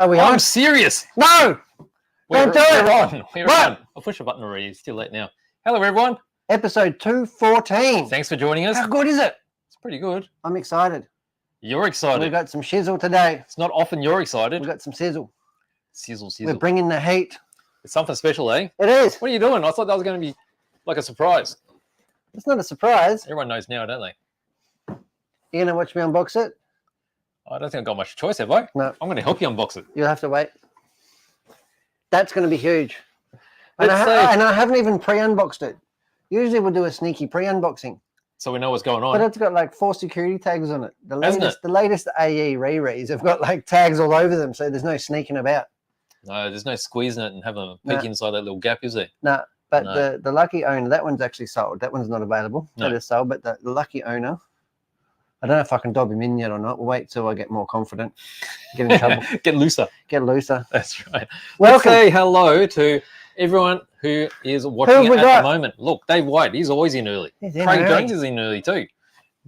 Are we I'm on? serious. No! Don't do it! We're on. We're What? on. I'll push a button already. It's too late now. Hello, everyone. Episode 214. Thanks for joining us. How good is it? It's pretty good. I'm excited. You're excited. We've got some shizzle today. It's not often you're excited. We've got some sizzle. Sizzle, We're sizzle. bringing the heat. It's something special, eh? It is. What are you doing? I thought that was going to be like a surprise. It's not a surprise. Everyone knows now, don't they? You're going to watch me unbox it? I don't think I've got much choice, have I? No. I'm going to help you unbox it. You'll have to wait. That's going to be huge. And Let's I haven't even pre-unboxed it. Usually we'll do a sneaky pre-unboxing. So we know what's going on. But it's got like 4 security tags on it. Hasn't it? The latest AE re-re's have got like tags all over them, so there's no sneaking about. No, there's no squeezing it and having a peek inside that little gap, is there? No, but No. the lucky owner, that one's actually sold. That one's not available. No. That is sold, but the lucky owner, I don't know if I can dob him in yet or not. We'll wait till I get more confident. Get in trouble. Get looser. Get looser. That's right. Let's Welcome. say hello to everyone who is watching have we at got? the moment. Look, Dave White, he's always in early. He's in Craig early. Jones is in early too.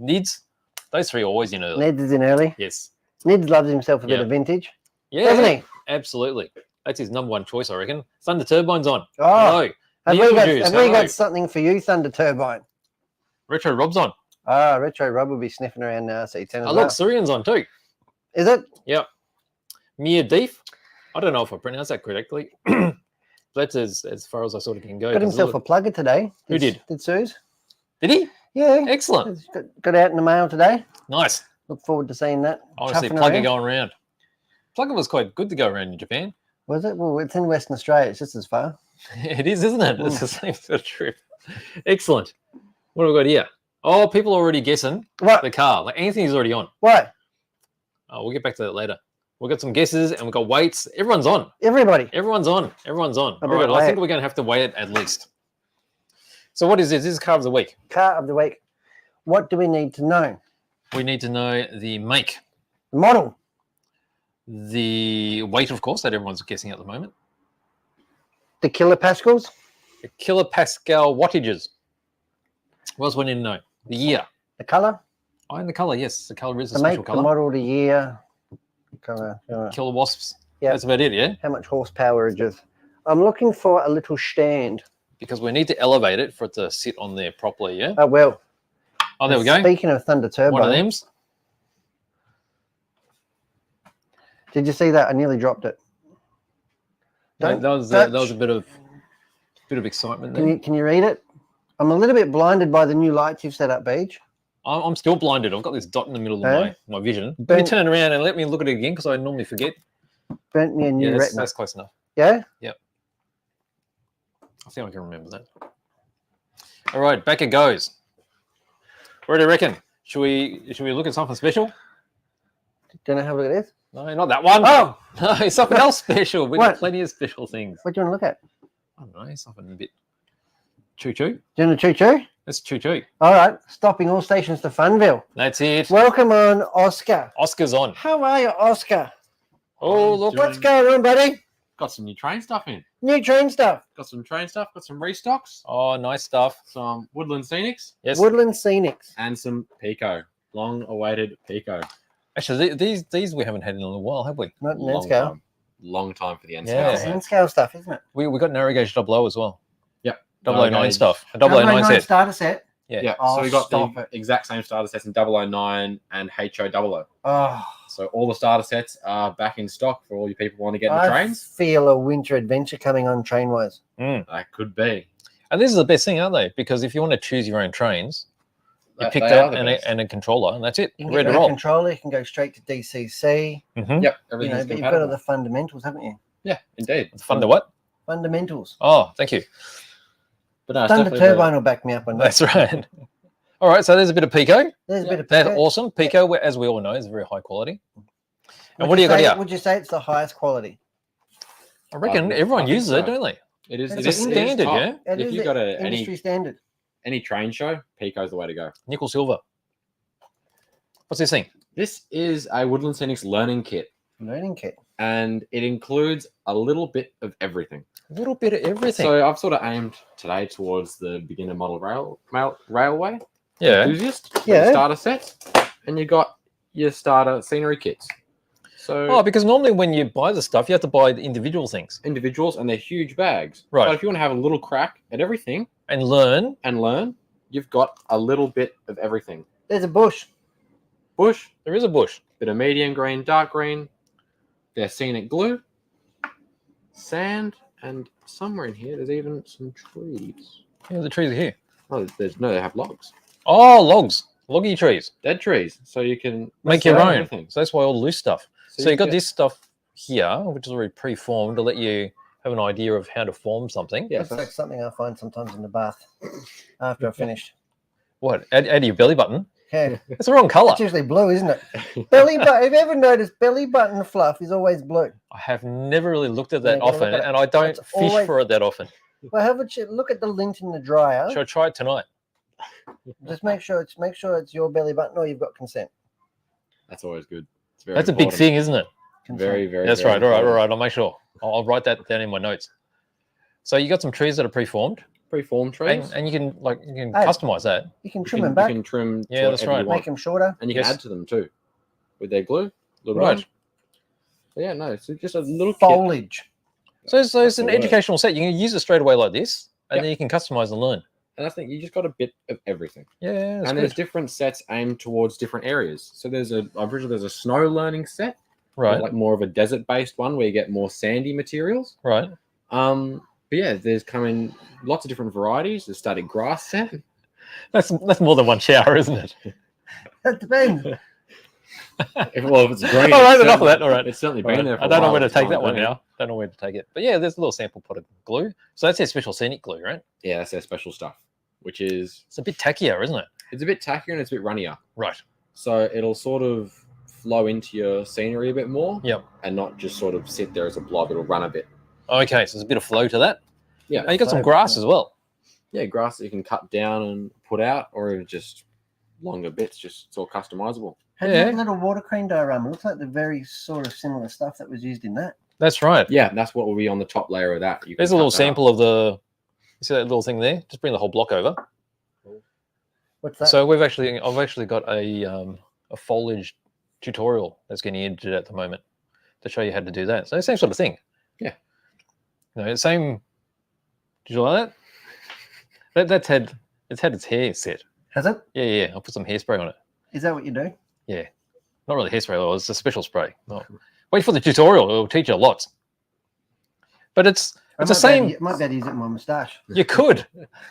Nids, those three are always in early. Ned's is in early. Yes. Ned loves himself a bit Yeah. of vintage, Yeah, doesn't he? absolutely. That's his number one choice, I reckon. Thunder Turbine's on. Oh, Hello. have Neil we got, Juice, have we hello. got something for you, Thunder Turbine? Retro Rob's on. Ah, Retro Rob will be sniffing around now, C10 as Oh, well. look, Syrian's on too. Is it? Yep. Mia Deef. I don't know if I pronounced that correctly. That's as far as I sort of can go. Got himself a plugger today. Who did? Did Suze? Did he? Yeah. Excellent. It's got out in the mail today. Nice. Look forward to seeing that. I want to see chuffing Plugger around. going around. Plugger was quite good to go around in Japan. Was it? Well, it's in Western Australia. It's just as far. It is, isn't it? It's the same sort of trip. Excellent. What have we got here? Oh, people are already guessing What? the car. Like Anthony's already on. What? Oh, we'll get back to that later. We've got some guesses and we've got weights. Everyone's on. Everybody. Everyone's on. Everyone's on. I All right, better I weigh think it. we're going to have to weigh it at least. So what is this? This is car of the week. Car of the week. What do we need to know? We need to know the make, The model. the weight, of course, that everyone's guessing at the moment, The kilopascals. the kilopascal wattages. What else we need to know? The year. The colour. Oh, and the colour, yes. The colour is a The special make, the colour. model, the year. Colour. Killer wasps. Yeah. That's about it, yeah? How much horsepower it is. I'm looking for a little stand. Because we need to elevate it for it to sit on there properly, yeah? Oh, well. Oh, there we go. Speaking of Thunder Turbo. One of them's. Did you see that? I nearly dropped it. That Don't was touch. a bit of excitement there. Can you read it? I'm a little bit blinded by the new lights you've set up, Beach. I'm still blinded. I've got this dot in the middle of Eh? my vision. Let me Burnt- turn around and let me look at it again because I normally forget. Burnt me a new Yeah, retina. that's close enough. Yeah? I think I can remember that. All right, back it goes. What do you reckon? Should we look at something special? Don't know how it is. No, not that one. Oh, No, something else special. We've What? got plenty of special things. what do you want to look at? I don't know, something a bit choo-choo. Do you want to choo-choo? That's choo-choo. All right. Stopping all stations to Funville. That's it. Welcome on, Oscar. Oscar's on. How are you, Oscar? Oh, look. What's going on, buddy? Got some new train stuff in. New train stuff. Got some train stuff. Got some restocks. Oh, nice stuff. Some Woodland Scenics. Yes. Woodland Scenics. And some Pico. Long-awaited Pico. Actually, these we haven't had in a little while, have we? Not in Long N-scale. time. Long time for the N Yeah. It's scale. N-scale stuff, isn't it? We got narrow gauge double O as well. Yep. 009 Narrow gauge. stuff. A 009 009 set. starter set. Yeah. Yeah. Oh, so we got stop the it. exact same starter sets in 009 and HO00. Oh, So all the starter sets are back in stock for all you people who want to get in the I trains. feel a winter adventure coming on train-wise. That could be. And this is the best thing, aren't they? Because if you want to choose your own trains, you pick They that are the and best. a controller, and that's it. You can Ready get to a roll. controller. You can go straight to DCC. Mm-hmm. Yep. You Everything's know, but you've got compatible. all the fundamentals, haven't you? Yeah, indeed. Fun to what? Fundamentals. Oh, thank you. But no, it's Thunder definitely Turbine will back me up on that. That's right. All right, so there's a bit of Pico. There's a bit of That's Pico. awesome. Pico, as we all know, is very high quality. And Would what do you got say- here? Would you say it's the highest quality? I reckon I everyone think uses it, so. don't they? It is. It's It is standard, top. yeah? It If is you the go to industry standard. any train show, Pico's the way to go. Nickel silver. What's this thing? This is a Woodland Scenics learning kit, Learning kit. and it includes a little bit of everything. A little bit of everything. So I've sort of aimed today towards the beginner model railway yeah. enthusiast. Yeah. Starter set, and you got your starter scenery kits. So Oh, because normally when you buy the stuff, you have to buy the individual things individuals and they're huge bags. Right. But if you want to have a little crack at everything and learn. and learn, you've got a little bit of everything. There's a bush. Bush, There is a bush. bit of medium green, dark green. There's scenic glue, sand, and somewhere in here there's even some trees. Yeah, the trees are here. Oh, there's no, they have logs. Oh, logs. Loggy trees. Dead trees. So you can Make your rest own. everything. So that's why all the loose stuff. So you got get- this stuff here, which is already pre-formed to let you have an idea of how to form something. Yeah, Looks like something I find sometimes in the bath after I've finished. What? Add to your belly button? Yeah, It's the wrong colour. it's usually blue, isn't it? Belly button. Have you ever noticed belly button fluff is always blue? I have never really looked at Yeah, that you gotta often, look at it. and I don't It's fish always- for it that often. Well, have a look at the lint in the dryer. Should I try it tonight? Just make sure it's your belly button or you've got consent. That's always good. It's very That's a big important. thing, isn't it? Consent. Very, very. That's very right. All right. important. I'll make sure. I'll write that down in my notes. So you got some trees that are pre-formed, Preformed trees. and you can Hey. customize that. You can You trim can, them back, you can trim. Yeah, to that's whatever right. you want. make them shorter. And you can Yes. add to them too, with their glue. Little Right. bit. But yeah, no, it's just a little kit. Foliage. So it's That's an the word. educational set. You can use it straight away like this, and Yep. then you can customize and learn. And I think you just got a bit of everything. Yeah, that's And good. there's different sets aimed towards different areas. So I'm pretty sure there's a snow learning set, Right, like more of a desert-based one where you get more sandy materials. right. But yeah, there's coming lots of different varieties. The static grass set. That's more than one shower, isn't it? That depends. Well, if it's green, All right, it's enough of certainly- that. All right. It's certainly All been right. there for I a don't know while. where to It's take gone that one green. now. Don't know where to take it. But yeah, there's a little sample pot of glue. So that's their special scenic glue, right? Yeah, that's their special stuff, which is It's a bit tackier, isn't it? it's a bit tackier and it's a bit runnier. Right. So it'll sort of flow into your scenery a bit more. Yep. And not just sort of sit there as a blob. It'll run a bit. Okay, so there's a bit of flow to that. Yeah. And you got some Flow, grass yeah. as well. Yeah, grass that you can cut down and put out, or even just longer bits. Just it's all customizable. Have Yeah. you that little water crane diorama? Looks like the very sort of similar stuff that was used in that. That's right. Yeah, and that's what will be on the top layer of that. You can There's a cut little that sample of the. You see that little thing there? Just bring the whole block over. What's that? So I've actually got a foliage tutorial that's getting edited at the moment to show you how to do that. So the same sort of thing. Yeah. You know, same. Did you like that? It's had its hair set. Has it? Yeah. I'll put some hairspray on it. Is that what you do? Not really hairspray, though. It's a special spray. No. Wait for the tutorial. It'll teach you lots. But it's the same. Might be able to use it in my moustache. You could.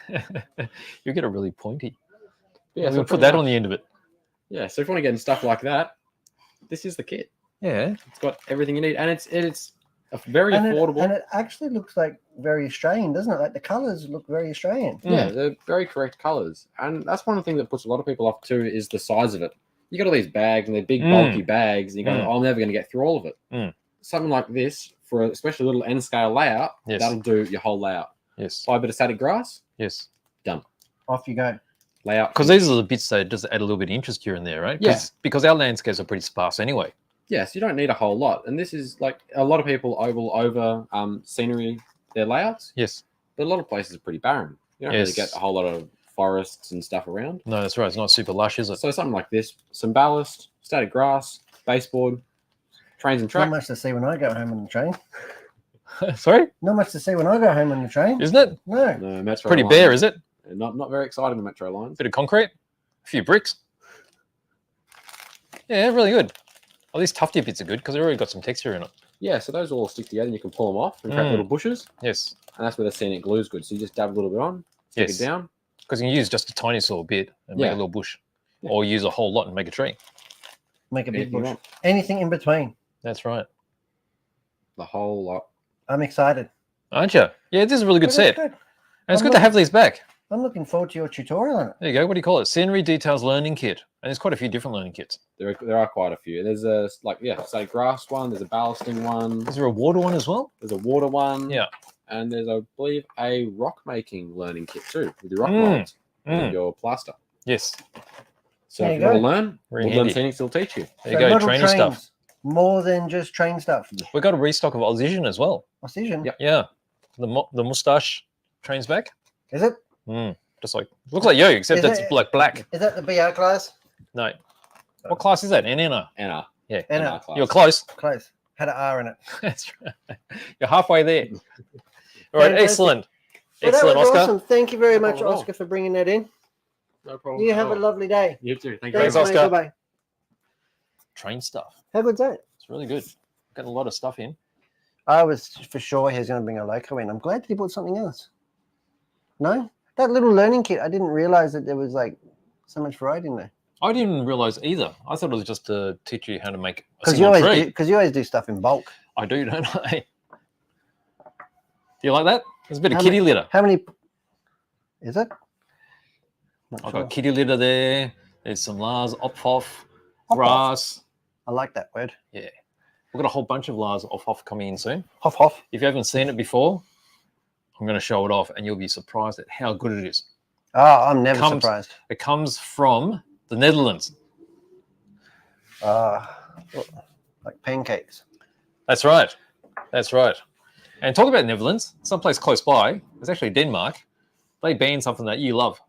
You get it really pointy. Yeah, We'll so put pretty that much. on the end of it. Yeah, so if you want to get in stuff like that, this is the kit. Yeah. It's got everything you need, and it's a very And affordable. it actually looks like very Australian, doesn't it? Like the colours look very Australian. Yeah, they're very correct colors, and that's one of the things that puts a lot of people off too is the size of it. You got all these bags, and they're big, bulky bags, and you go, Mm. "Oh, I'm never going to get through all of it." Mm. Something like this for especially a little N scale layout, Yes. that'll do your whole layout. Yes. Buy a bit of static grass, Yes. Off you go. layout. Because these are the bits that just add a little bit of interest here and there, right? Yeah. Because our landscapes are pretty sparse anyway. Yes, you don't need a whole lot, and this is like a lot of people will over scenery their layouts, Yes. but a lot of places are pretty barren. You don't really Yes. get a whole lot of forests and stuff around. No, that's right. It's not super lush, is it? So something like this, some ballast, static grass, baseboard, trains and Not track. much to see when I go home on the train. Sorry? Not much to see when I go home on the train. Isn't it? No. No, metro Pretty line. bare, is it? Not very exciting, the metro lines. Bit of concrete, a few bricks. Yeah, really good. Oh, these tufty bits are good because they've already got some texture in it. Yeah, so those all stick together and you can pull them off and create Mm. little bushes. Yes. And that's where the scenic glue is good. So you just dab a little bit on, stick Yes. it down. Because you can use just a tiny little bit and make Yeah. a little bush. Yeah. Or use a whole lot and make a tree. Make a big anything you bush. want. Anything in between. That's right. The whole lot. I'm excited. Aren't you? Yeah, this is a really good Well, set. that's And good. it's I'm good to have these back. I'm looking forward to your tutorial on it. There you go. What do you call it? Scenery Details Learning Kit. And there's quite a few different learning kits. There are quite a few. There's a say grass one, there's a ballasting one, Is there a water one as well? there's a water one. Yeah. And there's I believe a rock making learning kit too, with your rock Mm. molds and Mm. your plaster. Yes. So There if you you want to go. learn, Very Woodland handy. Scenics will teach you. There you go. model Training stuff. trains, more than just train stuff. We've got a restock of Oxygen as well. Precision. Yep. Yeah. The mustache trains back. Is it? Just like, looks like you, except Is it's it- like black. Is that the BR class? No. What class is that? NNR. Anna. Yeah. And NR a, class. You're close. close. Had an R in it. That's right. You're halfway there. All right, Fantastic. excellent. Well, that Excellent, was Oscar. awesome. Thank you very No much, problem at all. Oscar, for bringing that in. No problem. You at have a all. lovely day. You too. Thank you Thanks, very Thanks, much. mate. Oscar. Bye-bye. Train stuff. How good's that? It's really good. Getting a lot of stuff in. I was for sure he's going to bring a loco in. I'm glad he bought something else. No? That little learning kit, I didn't realize that there was like so much variety in there. I didn't realize either. I thought it was just to teach you how to make a Because single tree. you always do stuff in bulk. I do, don't I? Do you like that? There's a bit of How kitty litter. How many is it? Not I've sure. got kitty litter there. There's some Lars Ophoff Ophoff. grass. I like that word. Yeah. We've got a whole bunch of Lars Ophoff coming in soon. Hoff hoff. If you haven't seen it before, I'm going to show it off and you'll be surprised at how good it is. Oh, I'm never Comes- surprised. It comes from the Netherlands. Like pancakes. That's right. That's right. And talk about Netherlands, someplace close by. It's actually Denmark. They banned something that you love.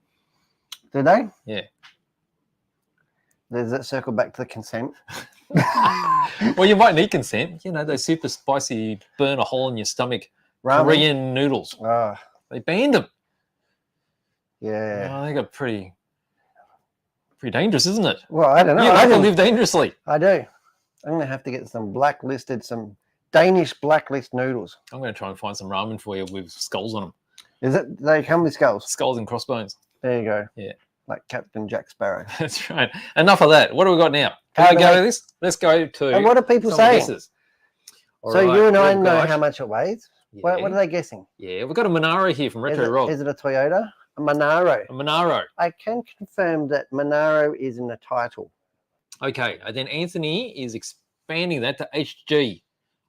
Do they? Yeah. Does that circle back to the consent? Well, you might need consent. You know, those super spicy, burn a hole in your stomach Ramen? Korean noodles. Oh, They banned them. yeah. Oh, they got pretty dangerous, isn't it? Well, I don't know. You I, like to didn't- live dangerously. I do. I'm going to have to get some Danish blacklist noodles. I'm going to try and find some ramen for you with skulls on them. Is it? They come with skulls. Skulls and crossbones. There you go. Yeah. Like Captain Jack Sparrow. That's right. Enough of that. What do we got now? How Can we do go I- to this? Let's go to And what are people some saying? guesses. All So right, you and I we've know got- how much it weighs. What Yeah. are they guessing? Yeah, we've got a Monaro here from Retro Rob. Is it a Toyota? A Monaro. A Monaro. I can confirm that Monaro is in the title. Okay, and then Anthony is expanding that to HG.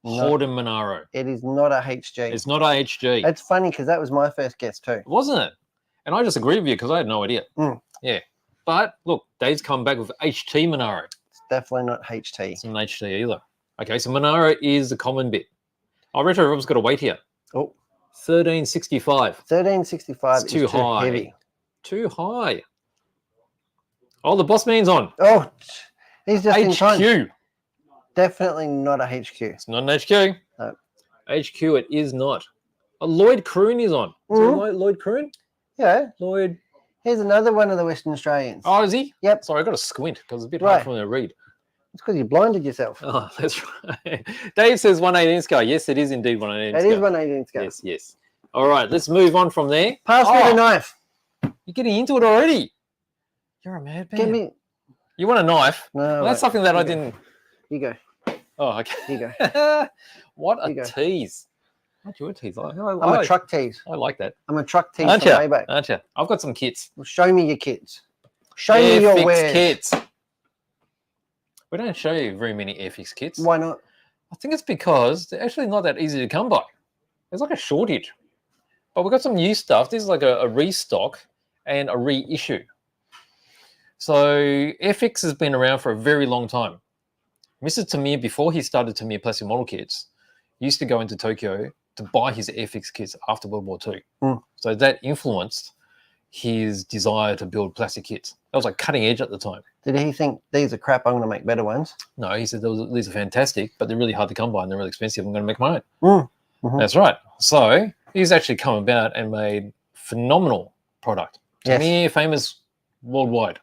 No. Horden Monaro. It is not a HG. It's not a HG. It's funny because that was my first guess too. Wasn't it? And I just agree with you because I had no idea. Mm. Yeah. But look, Dave's come back with HT Monaro. It's definitely not HT. It's not an HT either. Okay, so Monaro is the common bit. Oh, Retro Rob's got a weight here. Oh, 1365. 1365 It's is too too high. heavy. Too high. Oh, the boss man's on. Oh, he's just in time. HQ. Definitely not a HQ. It's not an HQ. No. HQ, it is not. A Lloyd Kroon is on. Is there a Mhm. Lloyd Kroon? Yeah. Lloyd. Here's another one of the Western Australians. Oh, is he? Yep. Sorry, I got to squint because it's a bit Right. hard for me to read. It's because you blinded yourself. Oh, that's right. Dave says 118 scale. Yes, it is indeed 118 It scale. is 118 scale. Yes, yes. All right, let's move on from there. Pass me Oh, the knife. You're getting into it already. You're a madman. Give me. You want a knife? No. Well, that's wait. something that You I go. didn't. You go. Oh, okay. You go. What You a go. tease. Aren't you a tease? I'm a truck tease. I like that. I'm a truck tease Aren't from you? eBay. Aren't you? I've got some kits. Well, show me your kids. Show me your Airfix wares. kits. We don't show you very many Airfix kits. Why not? I think it's because they're actually not that easy to come by. There's like a shortage. But we've got some new stuff. This is like a restock and a reissue. So Airfix has been around for a very long time. Mr. Tamir, before he started Tamir Plastic Model Kits, used to go into Tokyo to buy his Airfix kits after World War II. Mm. So that influenced his desire to build plastic kits. That was like cutting edge at the time. Did he think these are crap? I'm going to make better ones. No, he said these are fantastic, but they're really hard to come by and they're really expensive. I'm going to make my own. Mm. Mhm. That's right. So he's actually come about and made phenomenal product. Yes. Tamir, famous worldwide.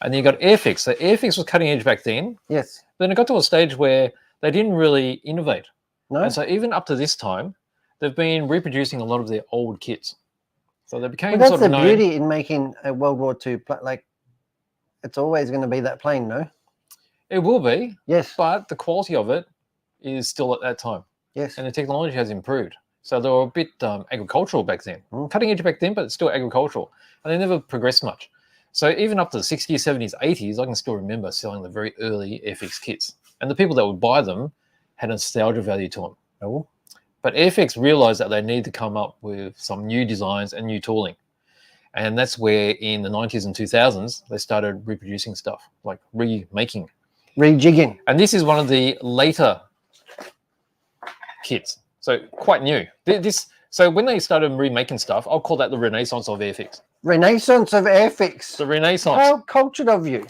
And then you got Airfix. So Airfix was cutting edge back then. Yes. Then it got to a stage where they didn't really innovate. No. And so even up to this time, they've been reproducing a lot of their old kits. So they became But that's sort the of known. beauty in making a World War II. Like, it's always going to be that plane, no? It will be, Yes. but the quality of it is still at that time. Yes. And the technology has improved. So they were a bit agricultural back then. Mm. Cutting edge back then, but it's still agricultural. And they never progressed much. So even up to the 60s, 70s, 80s, I can still remember selling the very early Airfix kits. And the people that would buy them had a nostalgia value to them. Oh. But Airfix realized that they need to come up with some new designs and new tooling. And that's where in the 90s and 2000s, they started reproducing stuff, like remaking. Rejigging. And this is one of the later kits. So quite new. So when they started remaking stuff, I'll call that the renaissance of Airfix. Renaissance of Airfix. The renaissance. How cultured of you.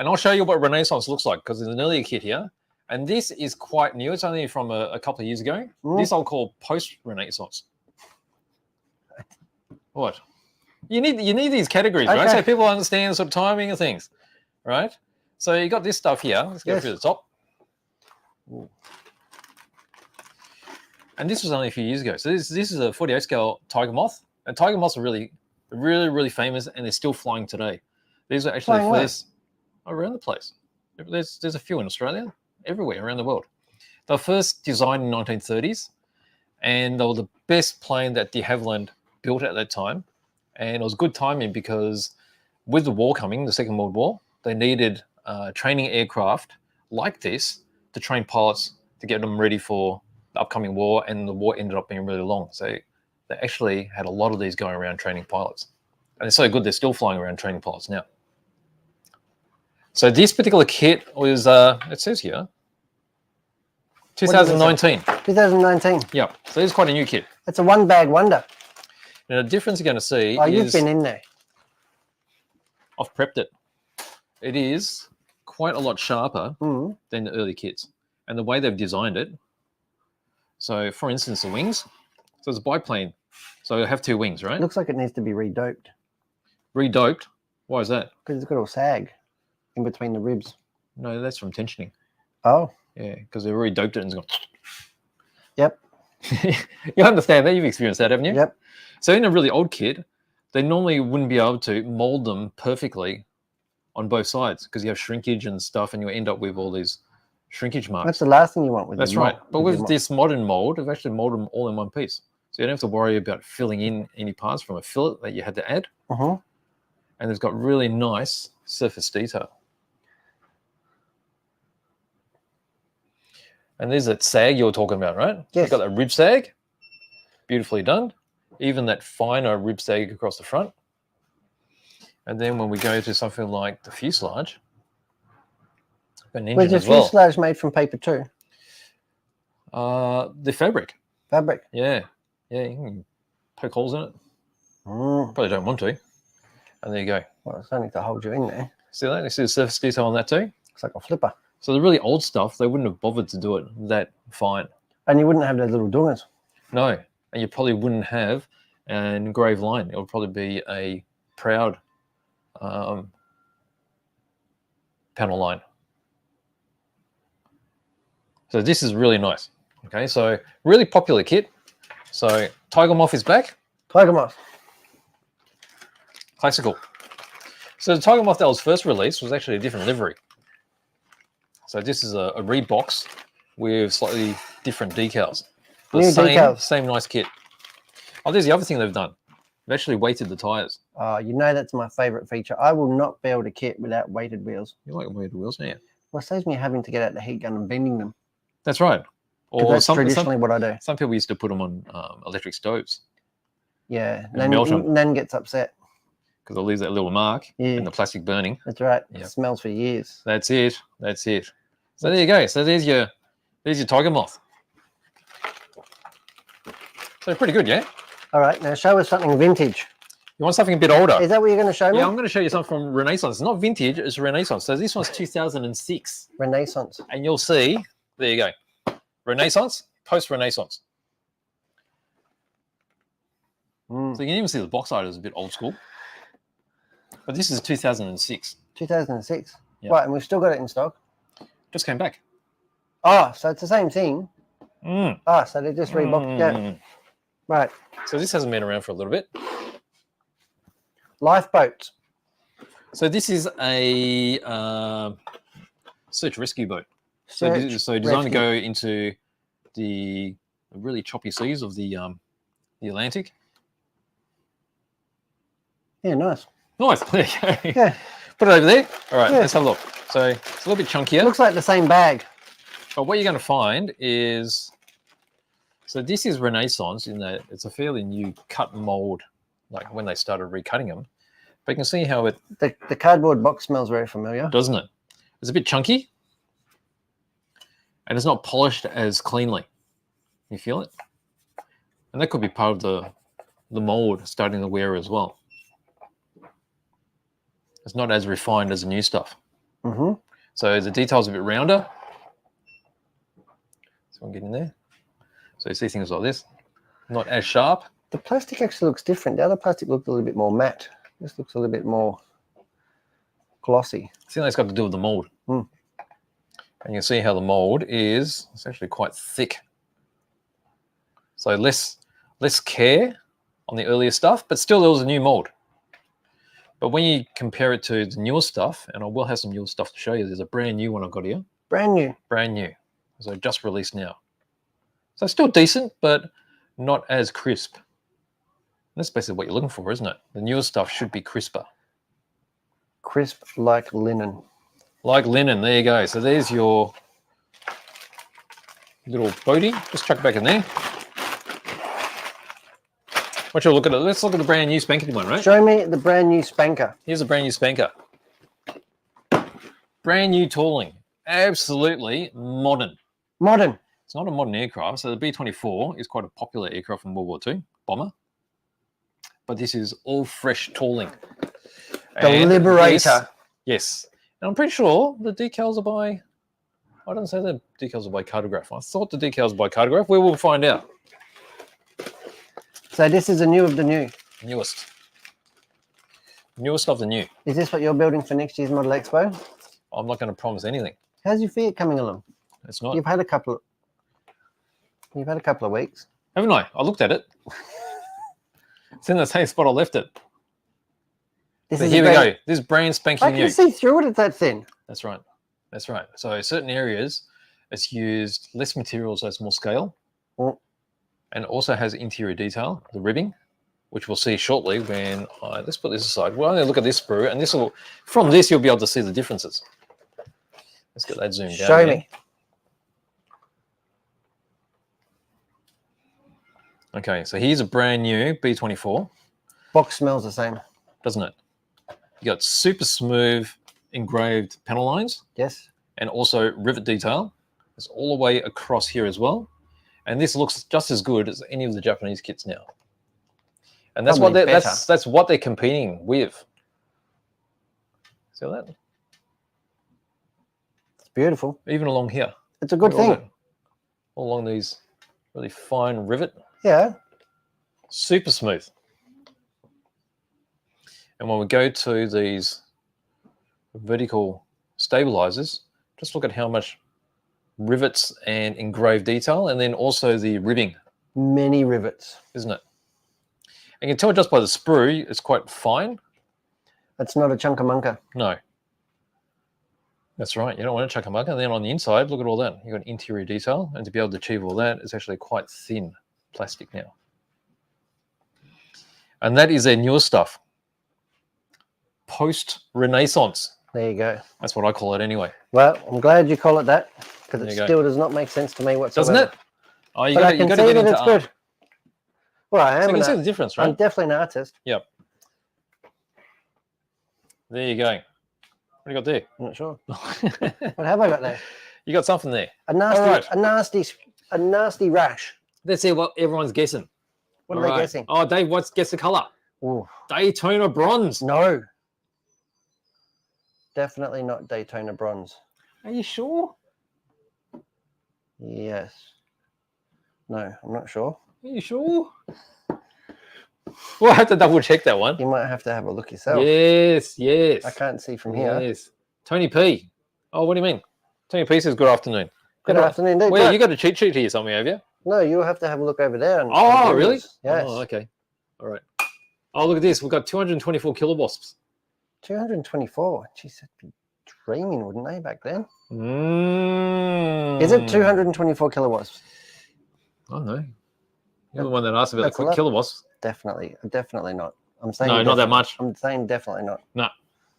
And I'll show you what Renaissance looks like because there's an earlier kit here. And this is quite new. It's only from a couple of years ago. This I'll call post-Renaissance. What? You need these categories, right? So people understand sort of timing of things, right? So you got this stuff here. Let's go through the top. Ooh. And this was only a few years ago. So this is a 48 scale tiger moth. And tiger moths are really, really famous, and they're still flying today. These are actually the first around the place. There's a few in Australia, everywhere around the world. They were first designed in the 1930s, and they were the best plane that de Havilland built at that time. And it was good timing because with the war coming, the Second World War, they needed training aircraft like this to train pilots to get them ready for the upcoming war, and the war ended up being really long. So they actually had a lot of these going around training pilots. And it's so good they're still flying around training pilots now. So this particular kit was, it says here, 2019. 2019. Yeah, so it's quite a new kit. It's a one bag wonder. Now the difference you're going to see is... you've been in there. I've prepped it. It is quite a lot sharper than the early kits. And the way they've designed it, so for instance, the wings, so it's a biplane. So it'll have two wings, right? Looks like it needs to be redoped. Redoped? Why is that? Because it's got a sag in between the ribs. No, that's from tensioning. Oh. Yeah, because they've already doped it and it's gone. Yep. You understand that? You've experienced that, haven't you? Yep. So in a really old kit, they normally wouldn't be able to mold them perfectly on both sides because you have shrinkage and stuff, and you end up with all these shrinkage marks. That's the last thing you want with That's right. But with this modern mold, they've actually molded them all in one piece. So you don't have to worry about filling in any parts from a fillet that you had to add. And it's got really nice surface detail. And there's that sag you were talking about, right? Yes. You've got that rib sag, beautifully done. Even that finer rib sag across the front. And then when we go to something like the fuselage, was the fuselage made from paper too? The fabric. Fabric. Yeah. Yeah, you can poke holes in it. Probably don't want to. And there you go. Well, it's only to hold you in there. See that? You see the surface detail on that too? It's like a flipper. So the really old stuff, they wouldn't have bothered to do it that fine. And you wouldn't have those little dongers. No. And you probably wouldn't have an engraved line. It would probably be a proud panel line. So this is really nice. Okay, so really popular kit. So Tiger Moth is back. Tiger Moth. Classical. So the Tiger Moth that was first released was actually a different livery. So this is a rebox with slightly different decals. New decals. Same nice kit. Oh, there's the other thing they've done. They've actually weighted the tires. Oh, you know that's my favorite feature. I will not build a kit without weighted wheels. You like weighted wheels, don't you? Well, it saves me having to get out the heat gun and bending them. That's right. Or that's traditionally what I do. Some people used to put them on electric stoves. Yeah, Nan gets upset. Because it leaves that little mark in the plastic burning. That's right. Yep. It smells for years. That's it. That's it. So there you go. So there's your Tiger Moth. So pretty good, yeah? All right, now show us something vintage. You want something a bit older? Is that what you're going to show me? Yeah, I'm going to show you something from Renaissance. It's not vintage, it's Renaissance. So this one's 2006. Renaissance. And you'll see, there you go. Renaissance, post-Renaissance. So you can even see the box art is a bit old school. But this is 2006. 2006. Yep. Right, and we've still got it in stock. Just came back. Oh, so it's the same thing. Oh, so they just reboxed. Yeah. Right. So this hasn't been around for a little bit. Lifeboats. So this is a search rescue boat. So designed to go into the really choppy seas of the Atlantic. Yeah, nice. Nice. There you go. Yeah. Put it over there. All right, let's have a look. So it's a little bit chunkier. Looks like the same bag. But what you're going to find is, so this is Renaissance in that it's a fairly new cut mold, like when they started recutting them. But you can see how the cardboard box smells very familiar. Doesn't it? It's a bit chunky. And it's not polished as cleanly. You feel it? And that could be part of the mold starting to wear as well. It's not as refined as the new stuff. Mm-hmm. So the detail's a bit rounder. So I'm getting there. So you see things like this, not as sharp. The plastic actually looks different. The other plastic looked a little bit more matte. This looks a little bit more glossy. I think that's got to do with the mold. Mm. And you can see how the mold is, it's actually quite thick. So less care on the earlier stuff, but still there was a new mold. But when you compare it to the newer stuff, and I will have some newer stuff to show you, there's a brand new one I've got here. Brand new. Brand new. So just released now. So still decent, but not as crisp. That's basically what you're looking for, isn't it? The newer stuff should be crisper. Crisp like linen. Like linen, there you go. So there's your little boatie. Just chuck it back in there. What you look at it? Let's look at the brand new spanking one, right? Show me the brand new spanker. Here's a brand new spanker. Brand new tooling. Absolutely modern. Modern. It's not a modern aircraft. So the B-24 is quite a popular aircraft from World War II, bomber. But this is all fresh tooling. The And Liberator. yes. And I'm pretty sure the decals are by, I don't say the decals are by Cartograph. I thought the decals were by Cartograph. We will find out. So this is the new of the new. Newest. Newest of the new. Is this what you're building for next year's Model Expo? I'm not going to promise anything. How's your Fiat coming along? It's not. You've had a couple of weeks. Haven't I? I looked at it. It's in the same spot I left it. This So is here we go. This is brand spanking I new. can see through it. It's that thin. That's right. That's right. So certain areas, it's used less material, so it's more scale. Mm. And also has interior detail, the ribbing, which we'll see shortly when let's put this aside. We'll only look at this sprue, and this will, from this, you'll be able to see the differences. Let's get that zoomed down. Show here. me. Okay, so here's a brand new B-24, Box smells the same. doesn't it? You got super smooth engraved panel lines Yes. and also rivet detail. It's all the way across here as well. And this looks just as good as any of the Japanese kits now. And that's Probably what better. that's what they're competing with. See that? It's beautiful. Even along here. It's a good Look at all thing. that. All along these really fine rivet. Yeah. Super smooth. And when we go to these vertical stabilizers, just look at how much rivets and engraved detail, and then also the ribbing, Many rivets. isn't it? And you can tell just by the sprue, it's quite fine. That's not a chunkamunka. No. That's right. You don't want to chuck a mug. And then on the inside, look at all that. You've got interior detail. And to be able to achieve all that, it's actually quite thin plastic now. And that is their newer stuff. Post-Renaissance. There you go. That's what I call it anyway. Well, I'm glad you call it that because There it you go. still does not make sense to me whatsoever. Doesn't it? Oh, you But I got can to see get that into it's art. good. Well, I So am. you an can see art- the difference, I'm right? definitely an artist. Yep. There you go. What do you got there? I'm not sure. What have I got there? You got something there. A nasty, right. a nasty rash. Let's see what everyone's guessing. What All are they right. guessing? Oh, Dave, guess the color? Ooh, Daytona bronze. no. Definitely not Daytona bronze. Are you sure? Yes. No, I'm not sure. Are you sure? We'll have to double check that one. You might have to have a look yourself. Yes, yes. I can't see from here. Yes. Tony P. Oh, what do you mean? Tony P says good afternoon. Good afternoon, dude. Well, No, you got a cheat sheet here somewhere, have you? no, you'll have to have a look over there. Oh, on really? Google's. Yes. Oh, okay. All right. Oh, look at this. We've got 224 kilowasps. 224. Jeez, that'd be dreaming, wouldn't they, back then? Mm. Is it 224 kilowatts? I don't know. You're the one that asked about the That's a quick lot. kilowatts. Definitely not. I'm saying No, not that definitely- much. I'm saying definitely not.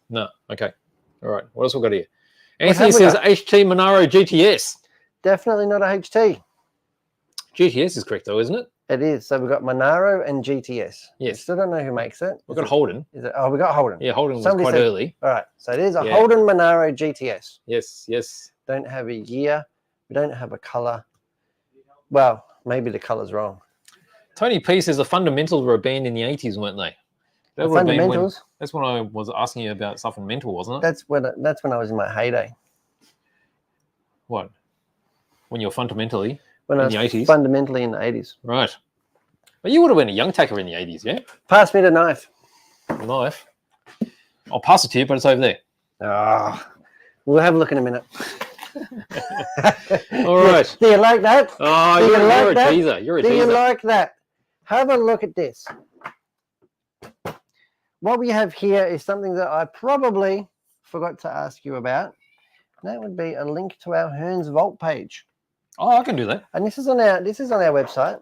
No. Okay. All right. What else we got here? What Anthony have we says got? HT Monaro GTS. Definitely not a HT. GTS is correct though, isn't it? It is. So we've got Monaro and GTS. We Yes. still don't know who makes it. We've got Holden. Is it? Oh, we got Holden. Yeah, Holden was Somebody quite said- early. All right. So it is a Yeah. Holden Monaro GTS. Yes, yes. Don't have a year. We don't have a color. Well, maybe the color's wrong. Tony P says the Fundamentals were a band in the 80s, weren't they? That The would have been when, fundamentals. that's when I was asking you about something mental, wasn't it? That's when I was in my heyday. What? When you're fundamentally When in I the was 80s? fundamentally in the 80s. Right. But you would have been a young tacker in the 80s, yeah? Pass me the knife. Knife. I'll pass it to you, but it's over there. Ah, we'll have a look in a minute. All right. Do you like that? Oh, Do you you're like a that? teaser. You're a Do teaser. you like that? Have a look at this. What we have here is something that I probably forgot to ask you about. That would be a link to our Hearns Vault page. Oh, I can do that. And this is on our website.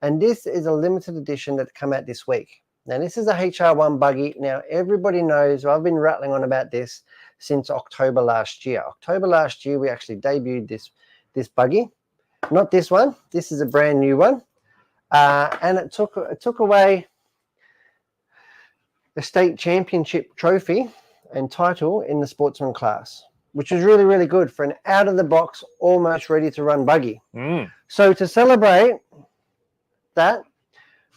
And this is a limited edition that come out this week. Now, this is a HR1 buggy. Now, everybody knows, I've been rattling on about this since October last year. October last year, we actually debuted this buggy. Not this one. This is a brand new one. And it took away the state championship trophy and title in the sportsman class, which is really, really good for an out-of-the-box, almost ready-to-run buggy. So to celebrate that,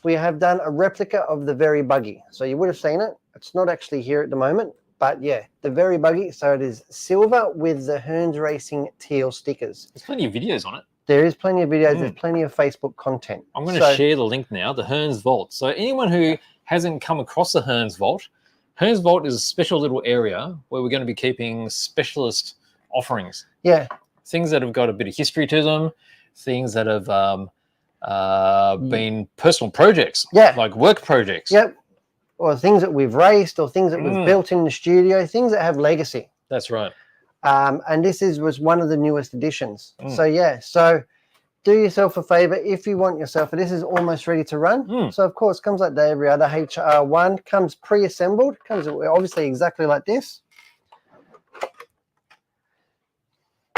we have done a replica of the very buggy. So you would have seen it. It's not actually here at the moment, but yeah, the very buggy. So it is silver with the Hearns Racing teal stickers. There's plenty of videos on it. There is plenty of videos. There's plenty of Facebook content. I'm going to share the link now, the Hearns Vault. So anyone who hasn't come across the Hearns Vault is a special little area where we're going to be keeping specialist offerings. Yeah. Things that have got a bit of history to them, things that have been personal projects, like work projects. Yep. Or things that we've raced, or things that we've built in the studio, things that have legacy. That's right. And this was one of the newest additions. So yeah, so do yourself a favor if you want yourself. This is almost ready to run. So of course, comes like every other HR1, comes pre-assembled, comes obviously exactly like this.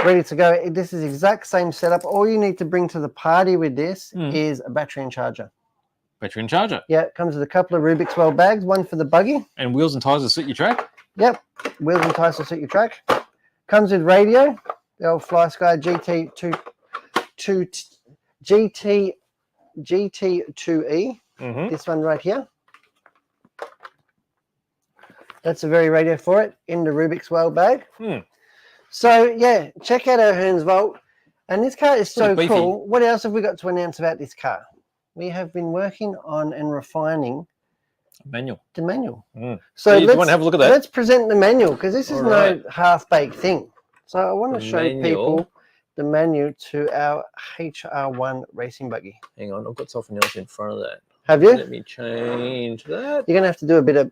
Ready to go. This is exact same setup. All you need to bring to the party with this is a battery and charger. Battery and charger. Yeah, it comes with a couple of Rubik's Well bags, one for the buggy. And wheels and tires to suit your track. Yep, wheels and tires to suit your track. Comes with radio, the old Fly Sky GT2E. This one right here. That's the very radio for it in the Rubik's Well bag. So yeah, check out our Hearns Vault. And this car is so cool. What else have we got to announce about this car? We have been working on and refining the manual. So you want to have a look at that? Let's present the manual, because this is no half-baked thing. So I want to show people the manual to our HR1 racing buggy. Hang on, I've got something else in front of that. Have you? Let me change that. You're going to have to do a bit of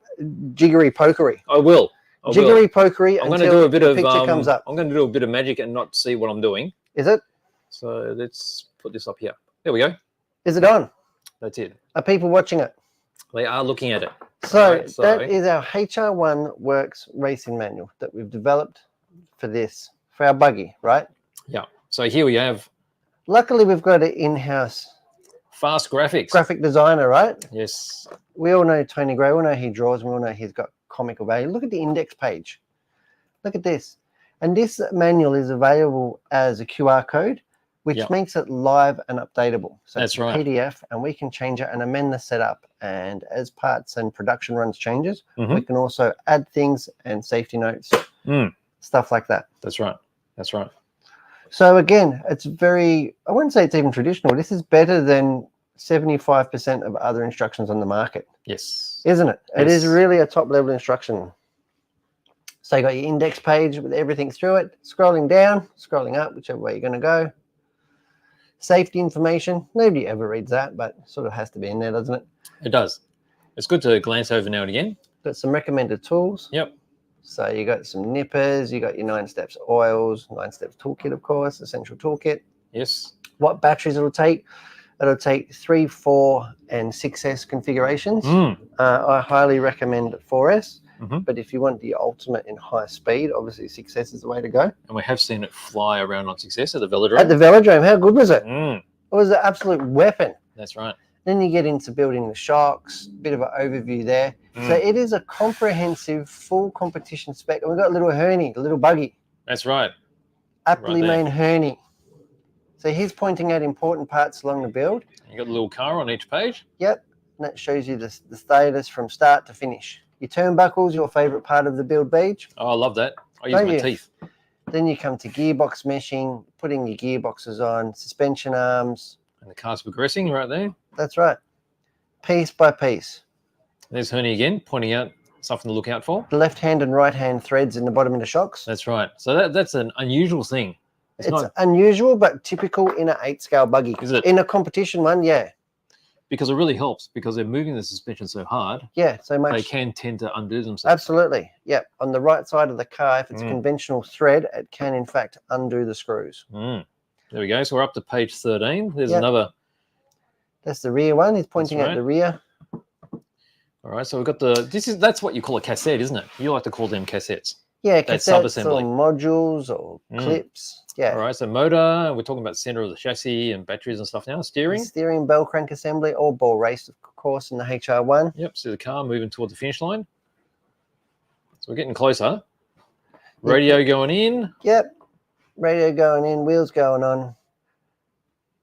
jiggery pokery. I will. Jiggery pokery I'm going to do a bit of picture comes up. I'm going to do a bit of magic and not see what I'm doing. Is it? So let's put this up here. There we go. Is it on? That's it. Are people watching it? They are looking at it. So that is our HR1 Works racing manual that we've developed for our buggy, right? Yeah. So here we have. Luckily, we've got an in-house fast graphics graphic designer, right? Yes. We all know Tony Gray. We all know he draws. We all know he's got comical value. Look at the index page. Look at this. And this manual is available as a QR code, which makes it live and updatable. So that's right. PDF, and we can change it and amend the setup. And as parts and production runs changes, we can also add things and safety notes, stuff like that. That's right. That's right. So again, it's very, I wouldn't say it's even traditional. This is better than 75% of other instructions on the market. Yes. Isn't it? It is really a top level instruction. So you got your index page with everything through it, scrolling down, scrolling up, whichever way you're going to go. Safety information. Nobody ever reads that, but sort of has to be in there, doesn't it? It does. It's good to glance over now and again. Got some recommended tools. Yep. So you got some nippers, you got your 9 steps oils, 9 steps toolkit, of course, essential toolkit. Yes. What batteries it'll take? It'll take 3, 4, and 6S configurations. I highly recommend 4S. But if you want the ultimate in high speed, obviously 6S is the way to go. And we have seen it fly around on 6S at the velodrome. At the velodrome, how good was it? It was an absolute weapon. That's right. Then you get into building the shocks, bit of an overview there. So it is a comprehensive, full competition spec. And we've got little Hernie, the little buggy. That's right. Aptly named Hernie. So he's pointing out important parts along the build. You got the little car on each page. Yep. and that shows you the status from start to finish. Your turnbuckles, your favourite part of the build beach. Oh, I love that. I use Don't my you? teeth. Then you come to gearbox meshing, putting your gearboxes on, suspension arms. And the car's progressing right there. That's right. Piece by piece. There's Hernie again, pointing out something to look out for. The left hand and right hand threads in the bottom of the shocks. That's right. So that's an unusual thing. It's not unusual, but typical in an 8-scale buggy. Is it? In a competition one, yeah. Because it really helps because they're moving the suspension so hard. Yeah, so much. They can tend to undo themselves. Absolutely. Yep. On the right side of the car, if it's a Mm. conventional thread, it can in fact undo the screws. Mm. There we go. So we're up to page 13. There's Yep. another. That's the rear one. He's pointing That's at the rear. All right. So we've got that's what you call a cassette, isn't it? You like to call them cassettes. Yeah, That's cassettes or sub-assembly. modules or Mm. clips. Yeah. All right. So motor, we're talking about center of the chassis and batteries and stuff now. Steering. Steering, bell crank assembly, all ball raced, of course, in the HR1. Yep. So the car moving toward the finish line. So we're getting closer. Radio going in. Yep. Radio going in, wheels going on.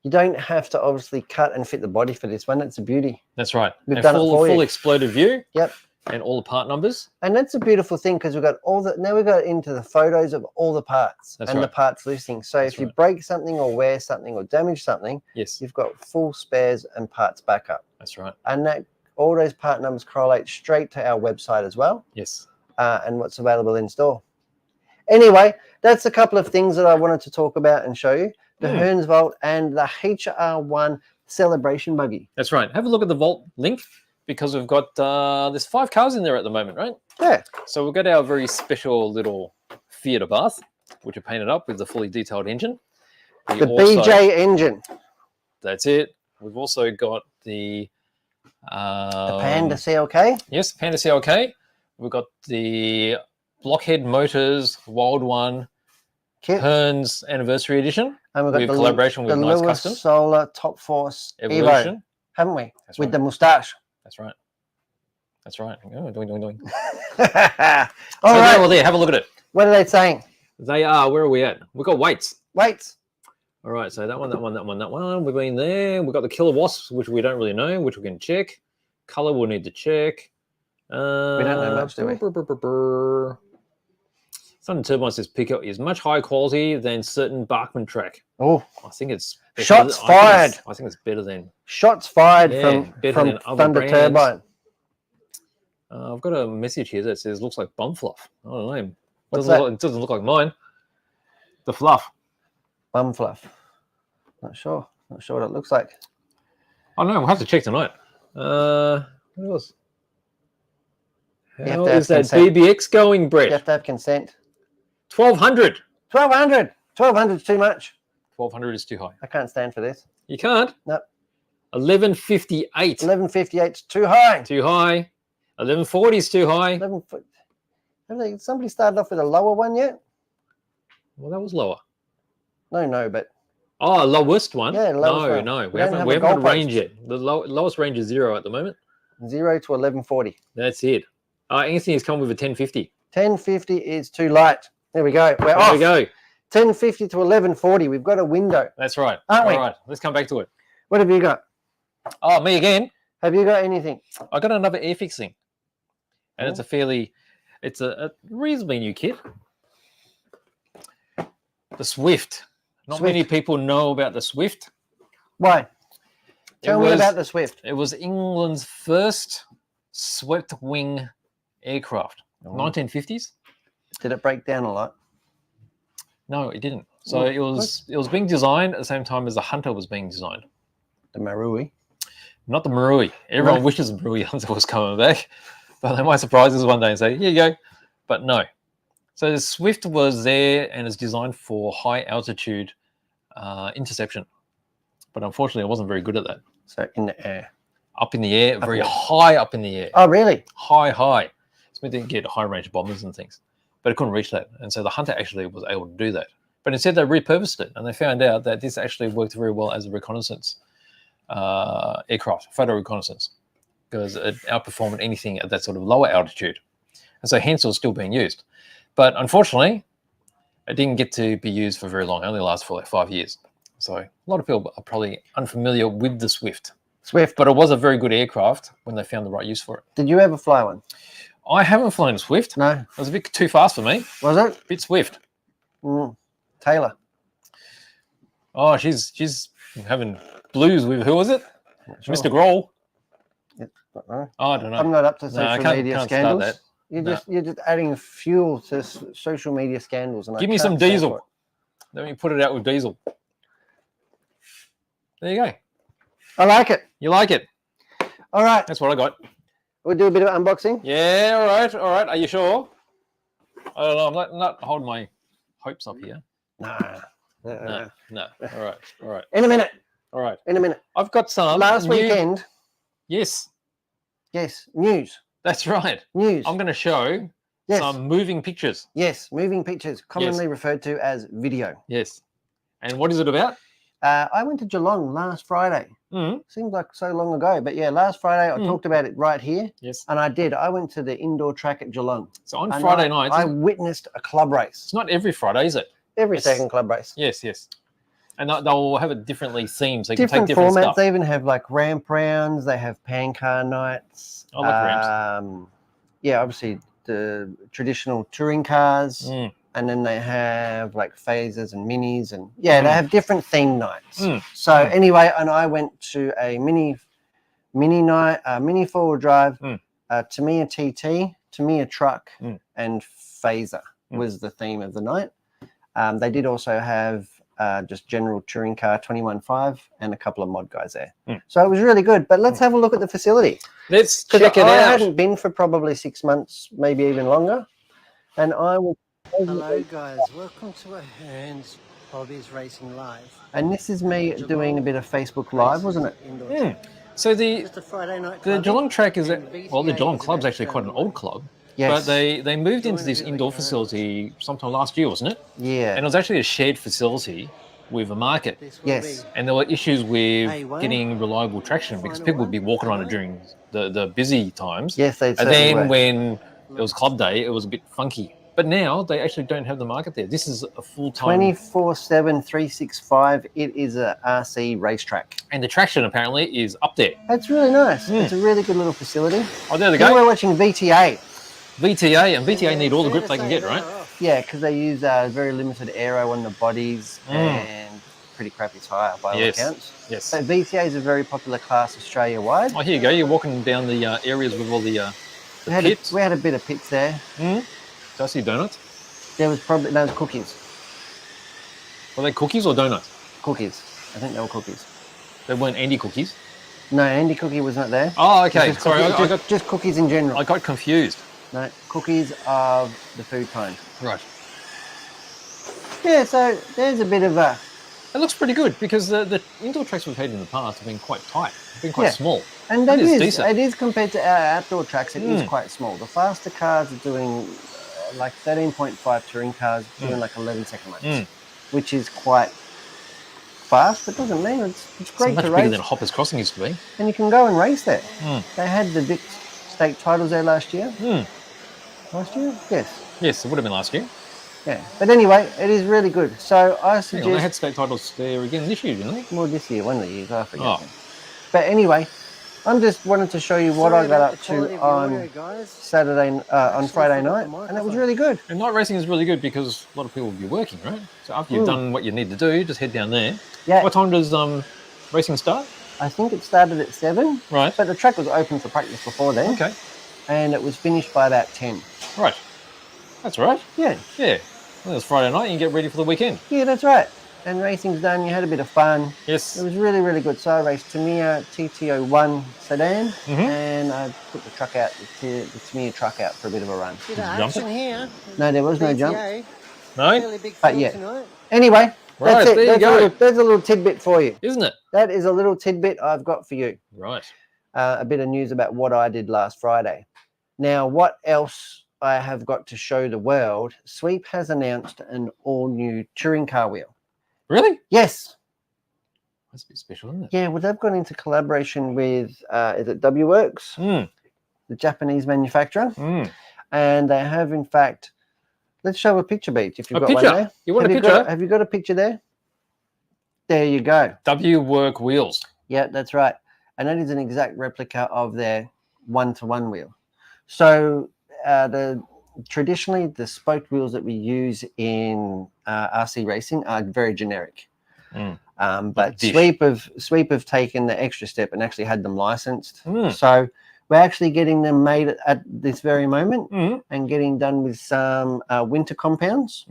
You don't have to obviously cut and fit the body for this one. It's a beauty. That's right. We've And done it full, for you. full exploded view. Yep. And all the part numbers. And that's a beautiful thing because we've got now we've got into the photos of all the parts That's and the right. parts listing. So That's if you right. break something or wear something or damage something, Yes. you've got full spares and parts backup. That's right. And that all those part numbers correlate straight to our website as well, Yes. and what's available in store. Anyway, that's a couple of things that I wanted to talk about and show you. The Hearns Vault and the HR1 Celebration Buggy. That's right. Have a look at the Vault link because we've got there's 5 cars in there at the moment, right? Yeah. So we've got our very special little Fiat Abarth, which are painted up with the fully detailed engine. We The also- BJ engine. That's it. We've also got the Panda CLK. Yes, Panda CLK. We've got the Blockhead Motors Wild One Kit. Hearns Anniversary Edition And we've got with the collaboration with the Nice Lewis Custom Solar Top Force Evo, Evolution. haven't we? That's With right. the moustache. That's right. That's right. Oh, doing. All So right. there or there, have a look at it. What are they saying? They are. Where are we at? We've got weights. Wait. All right. So that one. We've been there. We've got the Killer Wasps, which we don't really know, which we can check. Color we'll need to check. We don't know much, do we? Thunder Turbine says Pico is much higher quality than certain Bachmann track. Oh, I think it's better Shots fired. I think it's better than. shots fired Yeah, better from than other Thunder brands. Turbine. I've got a message here that says looks like bum fluff. I don't know. What's Doesn't that? look, it doesn't look like mine. The fluff. Bum fluff. Not sure. Not sure what it looks like. I don't know. We'll have to check tonight. What else? You have How to have is that consent. BBX going, Brett? You have to have consent. 1200. 1200. 1200 is too much. 1200 is too high. I can't stand for this. You can't. No. 1158. 1158 is too high. Too high. 1140 is too high. 11 foot. Have somebody started off with a lower one yet? Well, that was lower. No, but Oh, lowest one. Yeah, lowest one. No. We We don't haven't have we a haven't got a goalpost. range yet. The lowest range is 0 at the moment. 0 to 1140. That's it. Anthony has come with a 1050. 1050 is too light. There we go. We're There off. we go. 1050 to 1140. We've got a window. That's right. Aren't we? All right. Let's come back to it. What have you got? Oh, me again. Have you got anything? I got another air fixing. And Oh. it's a reasonably new kit. The Swift. Not many Swift. people know about the Swift. Why? Tell me was- about the Swift. It was England's first swept wing aircraft. Oh. 1950s? Did it break down a lot? No, it didn't. So Oh, it was being designed at the same time as the Hunter was being designed. The Marui. Not the Marui. Everyone No. wishes the Marui Hunter was coming back, but they might surprise us one day and say, "Here you go." But no. So the Swift was there and is designed for high altitude interception, but unfortunately, I wasn't very good at that. So in the air. Up in the air, Up very in the- high up in the air, Oh, really? high. So we didn't get high range bombers and things, but it couldn't reach that. And so the Hunter actually was able to do that. But instead, they repurposed it, and they found out that this actually worked very well as a reconnaissance aircraft, photo reconnaissance, because it outperformed anything at that sort of lower altitude. And so hence it was still being used. But unfortunately, it didn't get to be used for very long. It only lasted for like 5 years. So a lot of people are probably unfamiliar with the Swift. Swift. but it was a very good aircraft when they found the right use for it. Did you ever fly one? I haven't flown a Swift. No. It was a bit too fast for me. Was it? Bit swift. Taylor. Oh, she's having blues with, who was it? Sure. Mr. Grohl. No. Oh, I don't know. I'm not up to No, I social can't- media can't start scandals. that. You're just adding fuel to social media scandals. And Give I me some can't stand diesel. for it. Let me put it out with diesel. There you go. I like it. You like it? All right. That's what I got. We'll do a bit of unboxing. Yeah, all right, all right. Are you sure? I don't know. I'm not holding my hopes up here. Nah. No. All right, all right, In a minute. all right. In a minute. I've got some. Last weekend. Yes, Yes. News. that's right. News. I'm going to show Yes. some moving pictures. Yes. Moving pictures, commonly referred to as video. Yes. And what is it about? I went to Geelong last Friday. Mm. Seems like so long ago, but yeah, last Friday I talked about it right here, Yes. and I did. I went to the indoor track at Geelong. So on and Friday nights, I witnessed a club race. it's not every Friday, is it? Every Yes. second club race. Yes, yes. And they'll have it differently themed, so you can Different take different formats. stuff. They even have like ramp rounds. They have pan car nights. I like ramps. Yeah, obviously the traditional touring cars, Mm. and then they have like phases and minis, and yeah, they have different theme nights. Mm. So anyway, and I went to a mini night, mini four-wheel drive, Tamiya TT, Tamiya truck, and phaser was the theme of the night. They did also have just general touring car 21.5 and a couple of mod guys there. So it was really good. But let's have a look at the facility. Let's Because check it I out. hadn't been for probably 6 months, maybe even longer. And I was... Hello guys, welcome to a Hearns Hobbies Racing Live. And this is me doing a bit of Facebook Live, wasn't it? Indoor So the Just a Friday night the clubbing, Geelong track is and well, the VTA Geelong is club's about actually quite an old club. Yes. But they moved into this indoor facility sometime last year, wasn't it? Yeah. And it was actually a shared facility with a market. This will Yes. be And there were issues with A1, getting reliable traction because people would be walking around it during the busy times. Yes, they And certainly then were. when it was club day, it was a bit funky. But now they actually don't have the market there. This is a full-time... 24/7, 365. It is a RC racetrack. And the traction apparently is up there. It's really nice. It's a really good little facility. Oh, there they Here go. we're watching VTA. VTA, and VTA need all the grip they can get, right? Yeah, because they use very limited aero on the bodies and pretty crappy tyre by all accounts. Yes. So VTA is a very popular class Australia-wide. Oh, here you go. You're walking down the areas with all the pits. We had a bit of pits there. Do I see donuts? There was probably those cookies. Were they cookies or donuts? Cookies. I think they were cookies. They weren't Andy cookies. No, Andy Cookie was not there. Oh, okay. Just Sorry, cookies, just cookies in general. I got confused. No, cookies of the food kind. Right. Yeah, so there's a bit of a... It looks pretty good because the indoor tracks we've had in the past have been quite tight. They've been quite small. And That that is is decent. it is compared to our outdoor tracks, it is quite small. The faster cars are doing like 13.5 touring cars, doing like 11-second laps, which is quite fast, but doesn't mean it's It's great much to bigger race. than Hoppers Crossing used to be. And you can go and race there. They had the big state titles there last year. Last year? Yes. Yes, it would have been last year. Yeah. But anyway, it is really good. So I Hang on, suggest... they had state titles there again this year, didn't they? Well, this year, one of the years, I forget. Oh. now. But anyway, I'm just wanted to show you what I got up to on Friday night, and it was really good. And night racing is really good because a lot of people will be working, right? So after you've done what you need to do, just head down there. Yeah, What time does racing start? I think it started at 7, Right. but the track was open for practice before then, Okay. and it was finished by about 10. Right. That's right. Yeah, Yeah. Well, it's Friday night. You can get ready for the weekend. yeah, that's right. And racing's done. You had a bit of fun. Yes. It was really, really good. So I raced Tamiya TT01 sedan, and I put the truck out, the Tamiya truck out for a bit of a run. Bit of action here. No, there was no jump. VTA, No? fairly big But field yeah. tonight. Anyway, Right, that's it. there you That's go. there's a little tidbit for you. Isn't it? That is a little tidbit I've got for you. Right. A bit of news about what I did last Friday. Now, what else I have got to show the world? Sweep has announced an all-new touring car wheel. Really? Yes. That's a bit special, isn't it? Yeah, well, they've gone into collaboration with, is it W-Works, the Japanese manufacturer? And they have, in fact, let's show a picture, Beach, if you've A got one picture? there. You want a Have picture? Have you got a picture there? There you go. W Work Wheels. Yeah, that's right. and that is an exact replica of their 1-to-1 wheel. So traditionally, the spoked wheels that we use in RC racing are very generic. But Sweep have taken the extra step and actually had them licensed. So we're actually getting them made at this very moment and getting done with some winter compounds,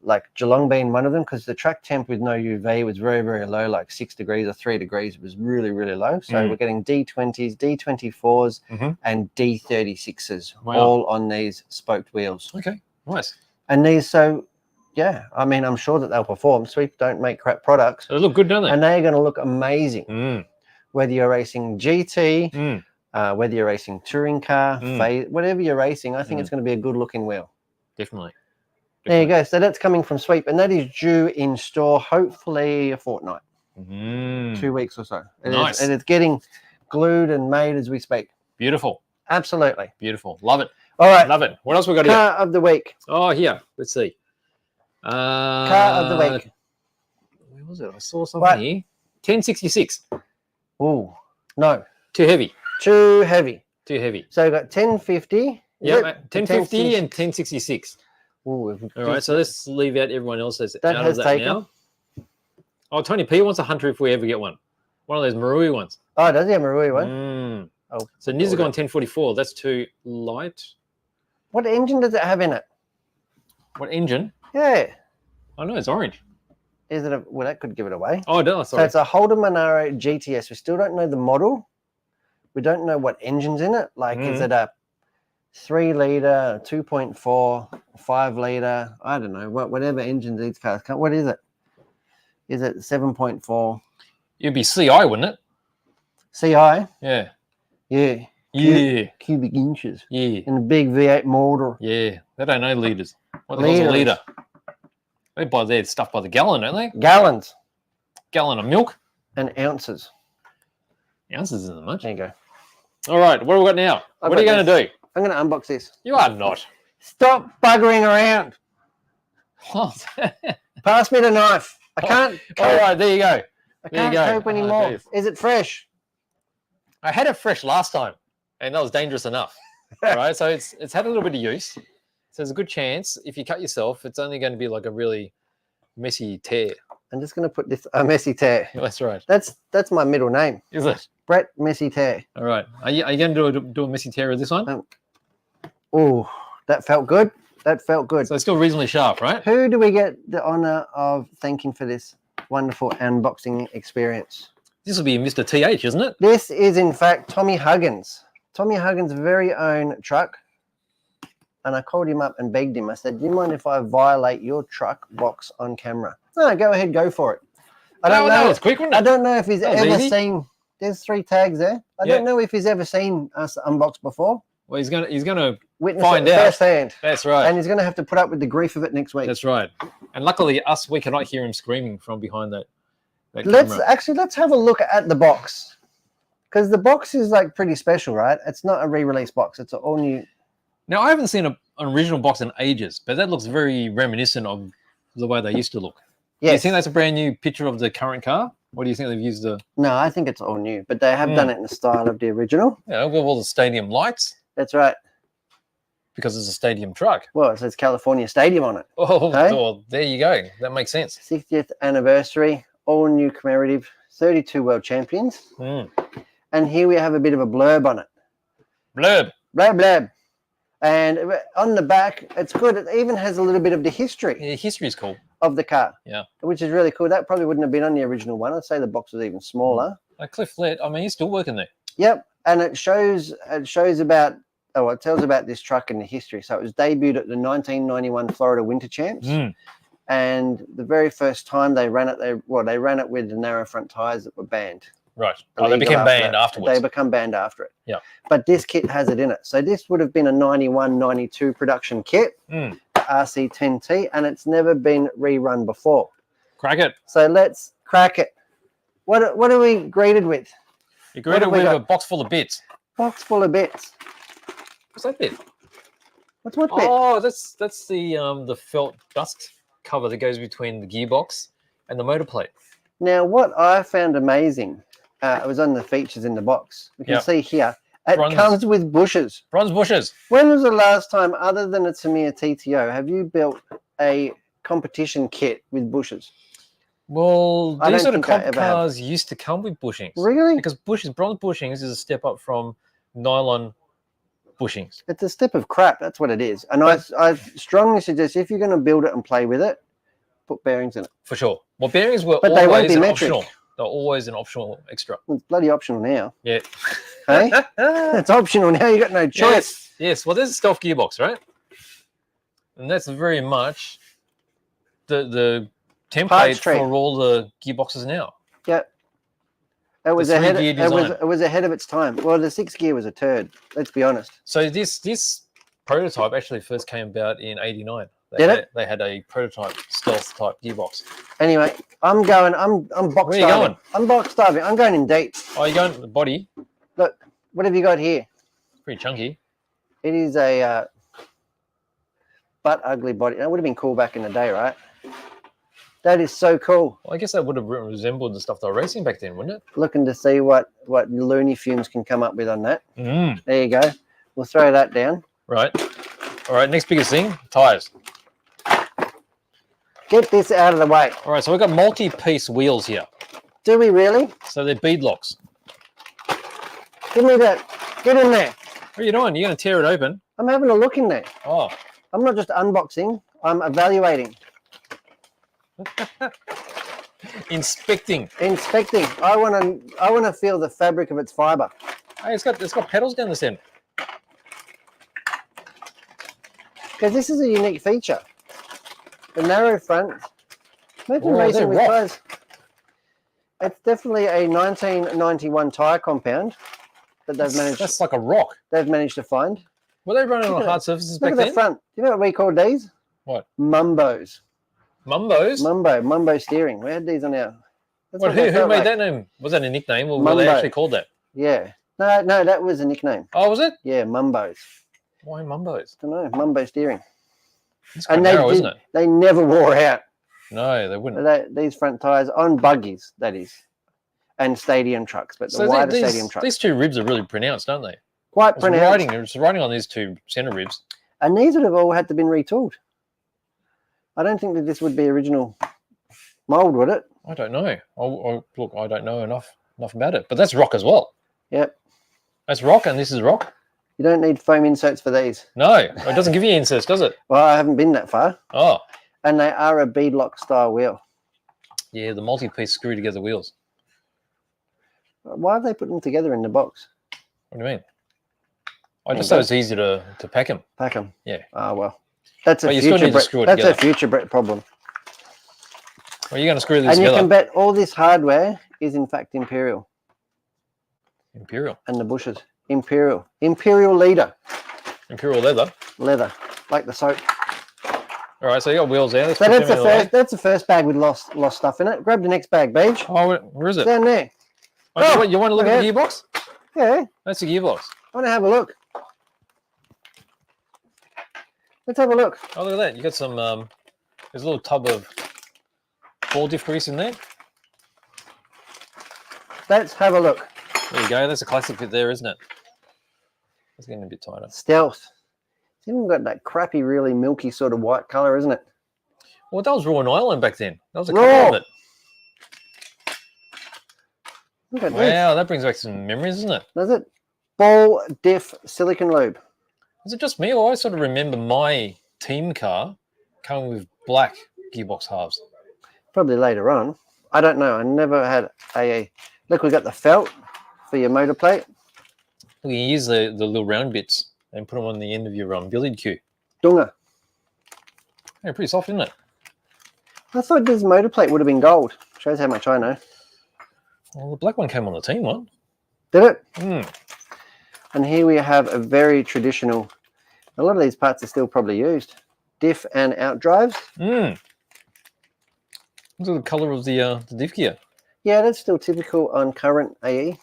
like Geelong being one of them, because the track temp with no UV was very, very low, like 6 degrees or 3 degrees. It was really, really low. So we're getting D20s, D24s, and D36s all on these spoked wheels. Okay, nice. And these, so yeah, I mean, I'm sure that they'll perform. Sweep don't make crap products. They look good, don't they? And they're going to look amazing. Whether you're racing GT, whether you're racing touring car, whatever you're racing, I think it's going to be a good looking wheel. Definitely. There you go. So that's coming from Sweep, and that is due in store hopefully a fortnight, 2 weeks or so. Nice. And it's getting glued and made as we speak. Beautiful. Absolutely. Beautiful. Love it. All right. Love it. What else we got here? Car of the week. Oh, here. Let's see. Car of the week. Where was it? I saw something here. 1066. Oh, no. Too heavy. Too heavy. Too heavy. So we've got 1050. Yeah, 1050 and 1066. Ooh, all right, so let's leave out everyone else that's that out has of that taken. now. Oh, Tony P wants a Hunter if we ever get one. One of those Marui ones. Oh, does he have a Marui one? Oh, so Nizagon 1044. That's too light. What engine does it have in it? What engine? Yeah. Oh, no, it's orange. Is it well, that could give it away. Oh, no, sorry. So it's a hobbymannarr GTS. We still don't know the model. We don't know what engine's in it. Like, is it a 3-litre, 2.4, 5-litre? I don't know. Whatever engine these cars come. What is it? Is it 7.4? It'd be CI, wouldn't it? CI? Yeah. Yeah. Yeah. Cubic inches. Yeah. In a big V8 motor. Yeah. They don't know litres. What the hell's a litre? They buy their stuff by the gallon, don't they? Gallons. Gallon of milk. And ounces. Ounces isn't much. There you go. All right. What have we got now? What are you going to do? I'm going to unbox this. You are not. Stop buggering around. What? Pass me the knife. I can't. All right. There you go. I can't cope anymore. Geez. Is it fresh? I had it fresh last time, and that was dangerous enough. All right. So it's had a little bit of use. So there's a good chance if you cut yourself, it's only going to be like a really messy tear. I'm just going to put this a Messy Tear. That's right. That's my middle name. Is it? Brett Messy Tear. All right. Are you going to do a messy tear of this one? Oh, that felt good. That felt good. So it's still reasonably sharp, right? Who do we get the honor of thanking for this wonderful unboxing experience? This will be Mr. TH, isn't it? This is, in fact, Tommy Huggins. Tommy Huggins' very own truck. And I called him up and begged him. I said, do you mind if I violate your truck box on camera? No, go ahead, go for it. I don't know. That was quick, wasn't it? I don't know if he's ever easy. seen. There's 3 tags there. I don't know if he's ever seen us unbox before. Well, he's gonna Witness find it out firsthand. That's right. And he's going to have to put up with the grief of it next week. That's right. And luckily, we cannot hear him screaming from behind that Let's camera. have a look at the box, because the box is like pretty special, right? It's not a re-release box. It's an all new. Now, I haven't seen an original box in ages, but that looks very reminiscent of the way they used to look. Yes. Do you think that's a brand new picture of the current car? Or do you think they've used the... No, I think it's all new, but they have done it in the style of the original. Yeah, with all the stadium lights. That's right. Because it's a stadium truck. Well, it says California Stadium on it. Oh, Hey? well, there you go. That makes sense. 60th anniversary, all new commemorative, 32 world champions. And here we have a bit of a blurb on it. Blurb. Blurb. And on the back, it's good. It even has a little bit of the history Yeah, history's cool. of the car. Yeah. Which is really cool. That probably wouldn't have been on the original one. I'd say the box was even smaller. Cliff Lett, I mean, he's still working there. Yep. And it tells about this truck and the history. So it was debuted at the 1991 Florida Winter Champs. And the very first time they ran it, they ran it with the narrow front tires that were banned. Right. Oh, they became banned afterwards. They become banned after it. Yeah. But this kit has it in it. So this would have been a 91, 92 production kit, RC10T, and it's never been rerun before. Crack it. So let's crack it. What are we greeted with? You're greeted with a box full of bits. Box full of bits. What's that bit? What's what bit? Oh, that's the felt dust cover that goes between the gearbox and the motor plate. Now, what I found amazing it was on the features in the box. We can Yep. see here. It Bronze. comes with bushes. Bronze bushes. When was the last time, other than a Tamiya TTO, have you built a competition kit with bushes? Well, I these don't sort of think I comp ever have. cars used to come with bushings. Really? Because bronze bushings is a step up from nylon bushings. It's a step of crap. That's what it is. And I strongly suggest if you're going to build it and play with it, put bearings in it. For sure. Well, bearings were But they won't always be an metric. optional. They're always an optional extra. It's bloody optional now. Yeah. Hey? It's optional now. You got no choice. Yes. Well, there's a stealth gearbox, right? And that's very much the template tree. for all the gearboxes now. Yeah. It was The ahead. three-gear design. It was ahead of its time. Well, the 6 gear was a turd. Let's be honest. So this prototype actually first came about in '89. They had a prototype stealth type gearbox. Anyway, I'm box Where you diving. going? I'm box diving. I'm going in deep. Oh, you're going the body? Look, what have you got here? Pretty chunky. It is a butt ugly body. That would have been cool back in the day, right? That is so cool. Well, I guess that would have resembled the stuff they were racing back then, wouldn't it? Looking to see what Looney Fumes can come up with on that. Mm. There you go. We'll throw that down. Right. All right. Next biggest thing, tires. Get this out of the way. All right. So we've got multi-piece wheels here. Do we really? So they're bead locks. Give me that. Get in there. What are you doing? You're going to tear it open. I'm having a look in there. Oh. I'm not just unboxing. I'm evaluating. Inspecting. Inspecting. I want to feel the fabric of its fiber. Hey, it's got pedals down the center. Because this is a unique feature. The narrow front. Imagine Oh, racing they're with rock. tires. It's definitely a 1991 tire compound that That's like a rock. they've managed to find. Were they running on Look at hard surfaces Look back at the then? front. Do you know what we called these? What? Mumbos. Mumbos? Mumbo steering. We had these on our. That's Well, what they who felt made like. that name? Was that a nickname or were they Mumbo. actually called that? Yeah. No, that was a nickname. Oh, was it? Yeah, Mumbos. Why Mumbos? I don't know. Mumbo steering. It's quite And narrow, isn't it? they never wore out. No, they wouldn't. These front tires on buggies, that is, and stadium trucks, but the wider stadium trucks. These two ribs are really pronounced, aren't they? Quite It's pronounced. riding on these two center ribs. And these would have all had to been retooled. I don't think that this would be original mold, would it? I don't know. Look, I don't know enough about it. But that's rock as well. Yep. That's rock, and this is rock. You don't need foam inserts for these. No, it doesn't give you inserts, does it? Well, I haven't been that far. Oh, And they are a beadlock style wheel. yeah, the multi-piece screw together wheels. Why have they put them together in the box? What do you mean? I There just you thought go. it's easy to pack them. Pack them. Yeah. Ah, well. That's a But you still future need to screw it That's a together. future Brett problem. Well, you're going to screw these And you together. can bet all this hardware is in fact Imperial. Imperial. And the bushes. Imperial leader. Imperial leather. Leather. Like the soap. All right, so you got wheels there. Let's So put that's them the in way. first. That's the first bag with lost stuff in it. Grab the next bag, Beach. Oh, where is it? Down there. Oh, you want to look at the gearbox? Yeah, That's the gearbox. I want to have a look. Let's have a look. Oh, look at that. You got some, there's a little tub of ball diff grease in there. Let's have a look. There you go. That's a classic fit there, isn't it? It's getting a bit tighter. Stealth. It's even got that crappy, really milky sort of white color, isn't it? Well, that was raw nylon back then. That was a Raw. couple of it. Look at this. Wow, that brings back some memories, doesn't it? Does it? Ball diff silicon lube. Is it just me, or I sort of remember my team car coming with black gearbox halves? Probably later on. I don't know. I never had a. Look, we got the felt for your motor plate. You can use the little round bits and put them on the end of your billiard cue. Dunga. Yeah, pretty soft, isn't it? I thought this motor plate would have been gold. Shows how much I know. Well, the black one came on the team one. Did it? Hmm. And here we have a very traditional. A lot of these parts are still probably used. Diff and out drives. Hmm. Look at the colour of the diff gear. Yeah, that's still typical on current AE.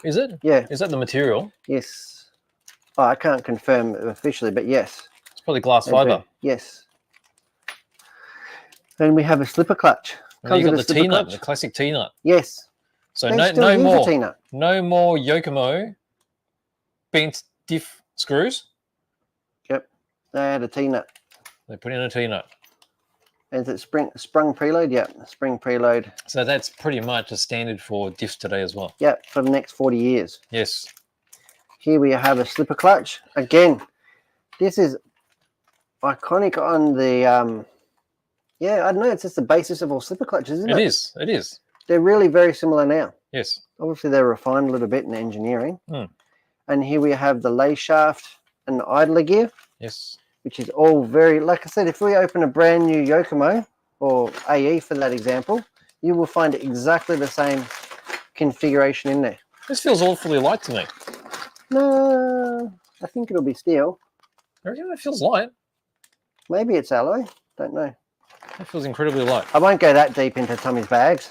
Is it? Yeah. Is that the material? Yes. Oh, I can't confirm officially, but yes. It's probably glass fibre. Yes. Then we have a slipper clutch. And you got with the a slipper T-nut, clutch. the classic T-nut. Yes. So They no still use a more T-nut. no more Yokomo bent diff screws. Yep. They had a T-nut. They put in a T-nut. Is it sprung preload? Yeah, spring preload. So that's pretty much a standard for diffs today as well. Yep, for the next 40 years. Yes. Here we have a slipper clutch. Again, this is iconic on the, yeah, I don't know, it's just the basis of all slipper clutches, isn't it? It is. It is. They're really very similar now. Yes. Obviously, they're refined a little bit in engineering. Hmm. And here we have the lay shaft and the idler gear, Yes. which is all very, like I said, if we open a brand new Yokomo or AE for that example, you will find exactly the same configuration in there. This feels awfully light to me. No, I think it'll be steel. I reckon it feels light. Maybe it's alloy. Don't know. It feels incredibly light. I won't go that deep into Tommy's bags.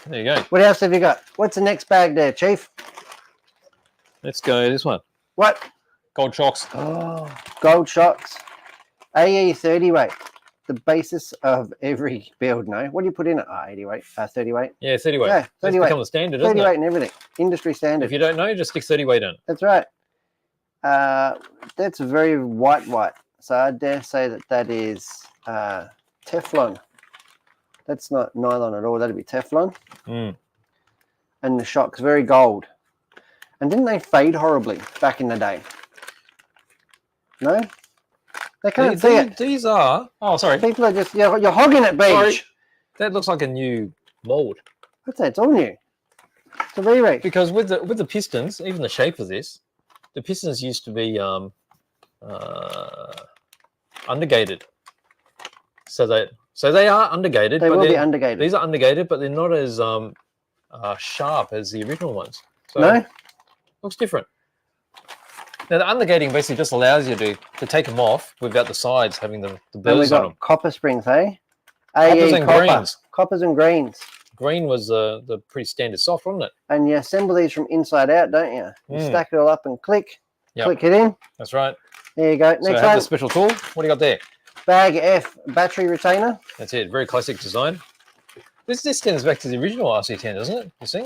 There you go. What else have you got? What's the next bag there, Chief? Let's go this one. What? Gold shocks. Oh, gold shocks. AE 30 weight. The basis of every build, no? What do you put in it? 80 weight, 30 weight. Yeah, 30 weight. Yeah, That's 30 weight. become the standard, doesn't 30 it? weight and everything. Industry standard. If you don't know, just stick 30 weight in. That's right. That's very white. So I dare say that that is Teflon. That's not nylon at all. That'd be Teflon. Mm. And the shock's very gold. And didn't they fade horribly back in the day? No? They can't see it. These are... Oh, sorry. People are just... You're hogging it, Beach. Sorry. That looks like a new mold. What's that? It's all new. It's a re-race. Because with the pistons, even the shape of this, the pistons used to be undergated. So they are undergated. They but will be they're- undergated. These are undergated, but they're not as sharp as the original ones. So No? looks different. Now the undergating basically just allows you to take them off without the sides having the And burrs we've on got them. copper springs, eh? Coppers AE and copper. greens. Coppers and greens. Green was the pretty standard soft, wasn't it? And you assemble these from inside out, don't you? You Mm. stack it all up and click. Yep. Click it in. That's right. There you go. So I Next have one. the special tool. What do you got there? Bag F battery retainer. That's it. Very classic design. This stems back to the original RC10, doesn't it? You see?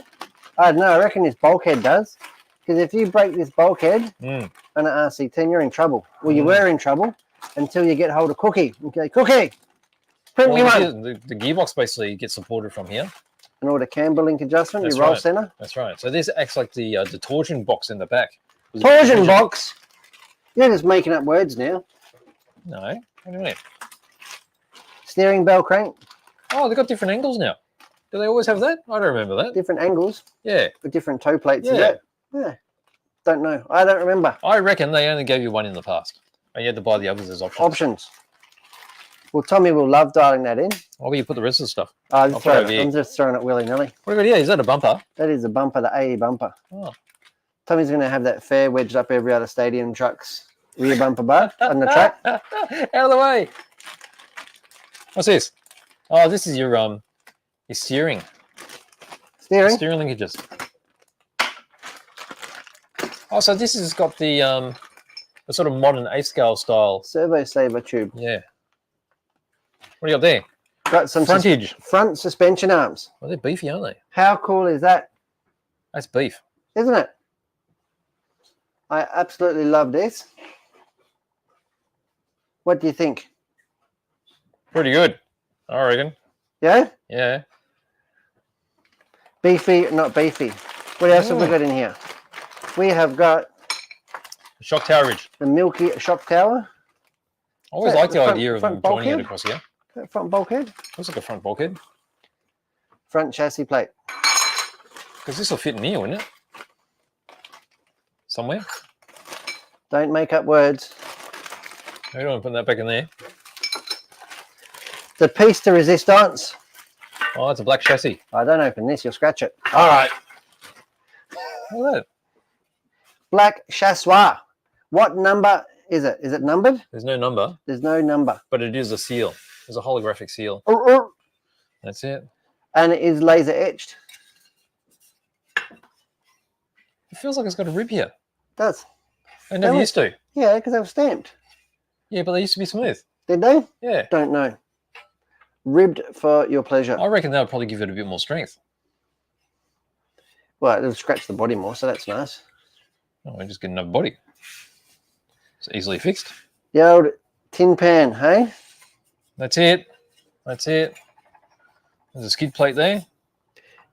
I don't know. I reckon this bulkhead does. Because if you break this bulkhead Mm. on an RC10, you're in trouble. Well, you were in trouble until you get hold of Cookie. Okay, Cookie, print me Well, one. the gearbox basically gets supported from here. And all the camber link adjustment, That's your roll right. center. That's right. So this acts like the torsion box in the back. Torsion box. You're just making up words now. No. What do you mean? Steering bell crank, Oh, they've got different angles now. Do they always have that? I don't remember that. different angles Yeah. with different toe plates. Is Yeah. it? Yeah. Don't know. I don't remember. I reckon they only gave you one in the past. And you had to buy the others as options. Options. Well, Tommy will love dialing that in. Where you put the rest of the stuff? I'm I'll put it over here. just throwing it willy-nilly. What about here? Is that a bumper? That is a bumper, the AE bumper. Oh. Tommy's going to have that fair wedged up every other stadium truck's rear bumper bar on the track. Out of the way. What's this? Oh, this is your steering. Steering. Steering linkages. Oh, so this has got the sort of modern 8-scale style. Servo saver tube. Yeah. What do you got there? Got some Frontage. front suspension arms. Well, they're beefy, aren't they? How cool is that? That's beef. Isn't it? I absolutely love this. What do you think? Pretty good, I reckon. Yeah? Yeah. Beefy, not beefy. What else have we got in here? We have got Shock tower ridge. the Milky Shock Tower. I always that like the the front- idea of front them joining bulkhead? it across here. That front bulkhead. Looks like a front bulkhead. Front chassis plate. Because this will fit in here, wouldn't it? Somewhere. Don't make up words. I don't want to put that back in there. The piece de resistance. Oh, it's a black chassis. I don't open this, you'll scratch it. All right. Look at that. Black chassoir. What number is it? Is it numbered? There's no number, There's no number. but it is a seal. There's a holographic seal. That's it. And it is laser etched. It feels like it's got a rib here. Does. I never Really? used to. Yeah, because they were stamped. Yeah, but they used to be smooth. Did they? Yeah. Don't know. Ribbed for your pleasure. I reckon that would probably give it a bit more strength. Well, it'll scratch the body more, so that's nice. Oh, we're just getting another body. It's easily fixed. The old tin pan, hey? That's it. That's it. There's a skid plate there.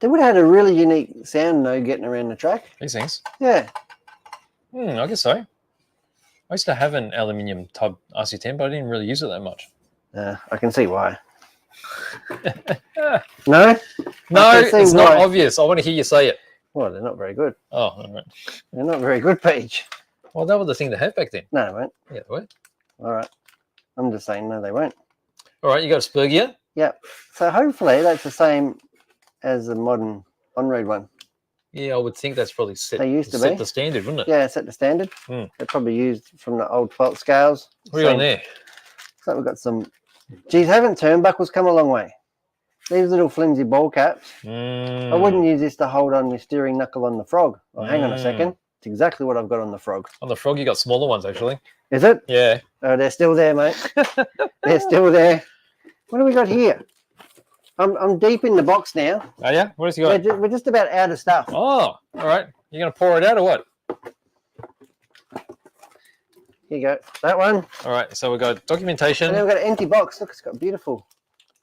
They would have had a really unique sound, though, getting around the track. These things. Yeah. I guess so. I used to have an aluminium tub RC10, but I didn't really use it that much. I can see why. No? No, it's not obvious. I want to hear you say it. Well, they're not very good. Oh, all right. They're not very good, Paige. Well, that was the thing to have back then. No, they won't. Yeah, they were. All right. I'm just saying, no, they won't. All right, you got a Spurgia? Yep. So hopefully that's the same as the modern on-road one. Yeah, I would think that's probably set, They used to set be. the standard, wouldn't it? Yeah, set the standard. Mm. They're probably used from the old fault scales. What are you on there? So we've got some... Geez, haven't turnbuckles come a long way? These little flimsy ball caps. I wouldn't use this to hold on your steering knuckle on the Frog. Oh, hang on a second. It's exactly what I've got on the Frog. On the Frog, you got smaller ones, actually. Is it? Yeah. Oh, they're still there, mate. They're still there. What do we got here? I'm deep in the box now. Oh, yeah? What else you got? We're just about out of stuff. Oh, all right. You're going to pour it out or what? Here you go. That one. All right. So we've got documentation. And then we've got an empty box. Look, it's got beautiful.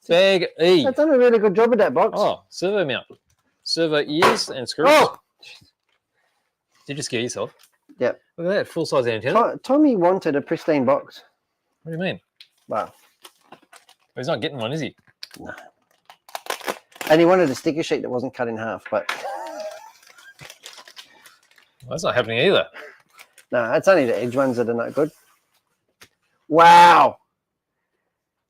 Bag E. I've done a really good job of that box. Oh, servo mount. Servo ears and screws. Oh! Did you scare yourself? Yep. Look at that. Full-size antenna. Tommy wanted a pristine box. What do you mean? Wow. He's not getting one, is he? No. And he wanted a sticker sheet that wasn't cut in half, but... Well, that's not happening either. No, it's only the edge ones that are not good. Wow.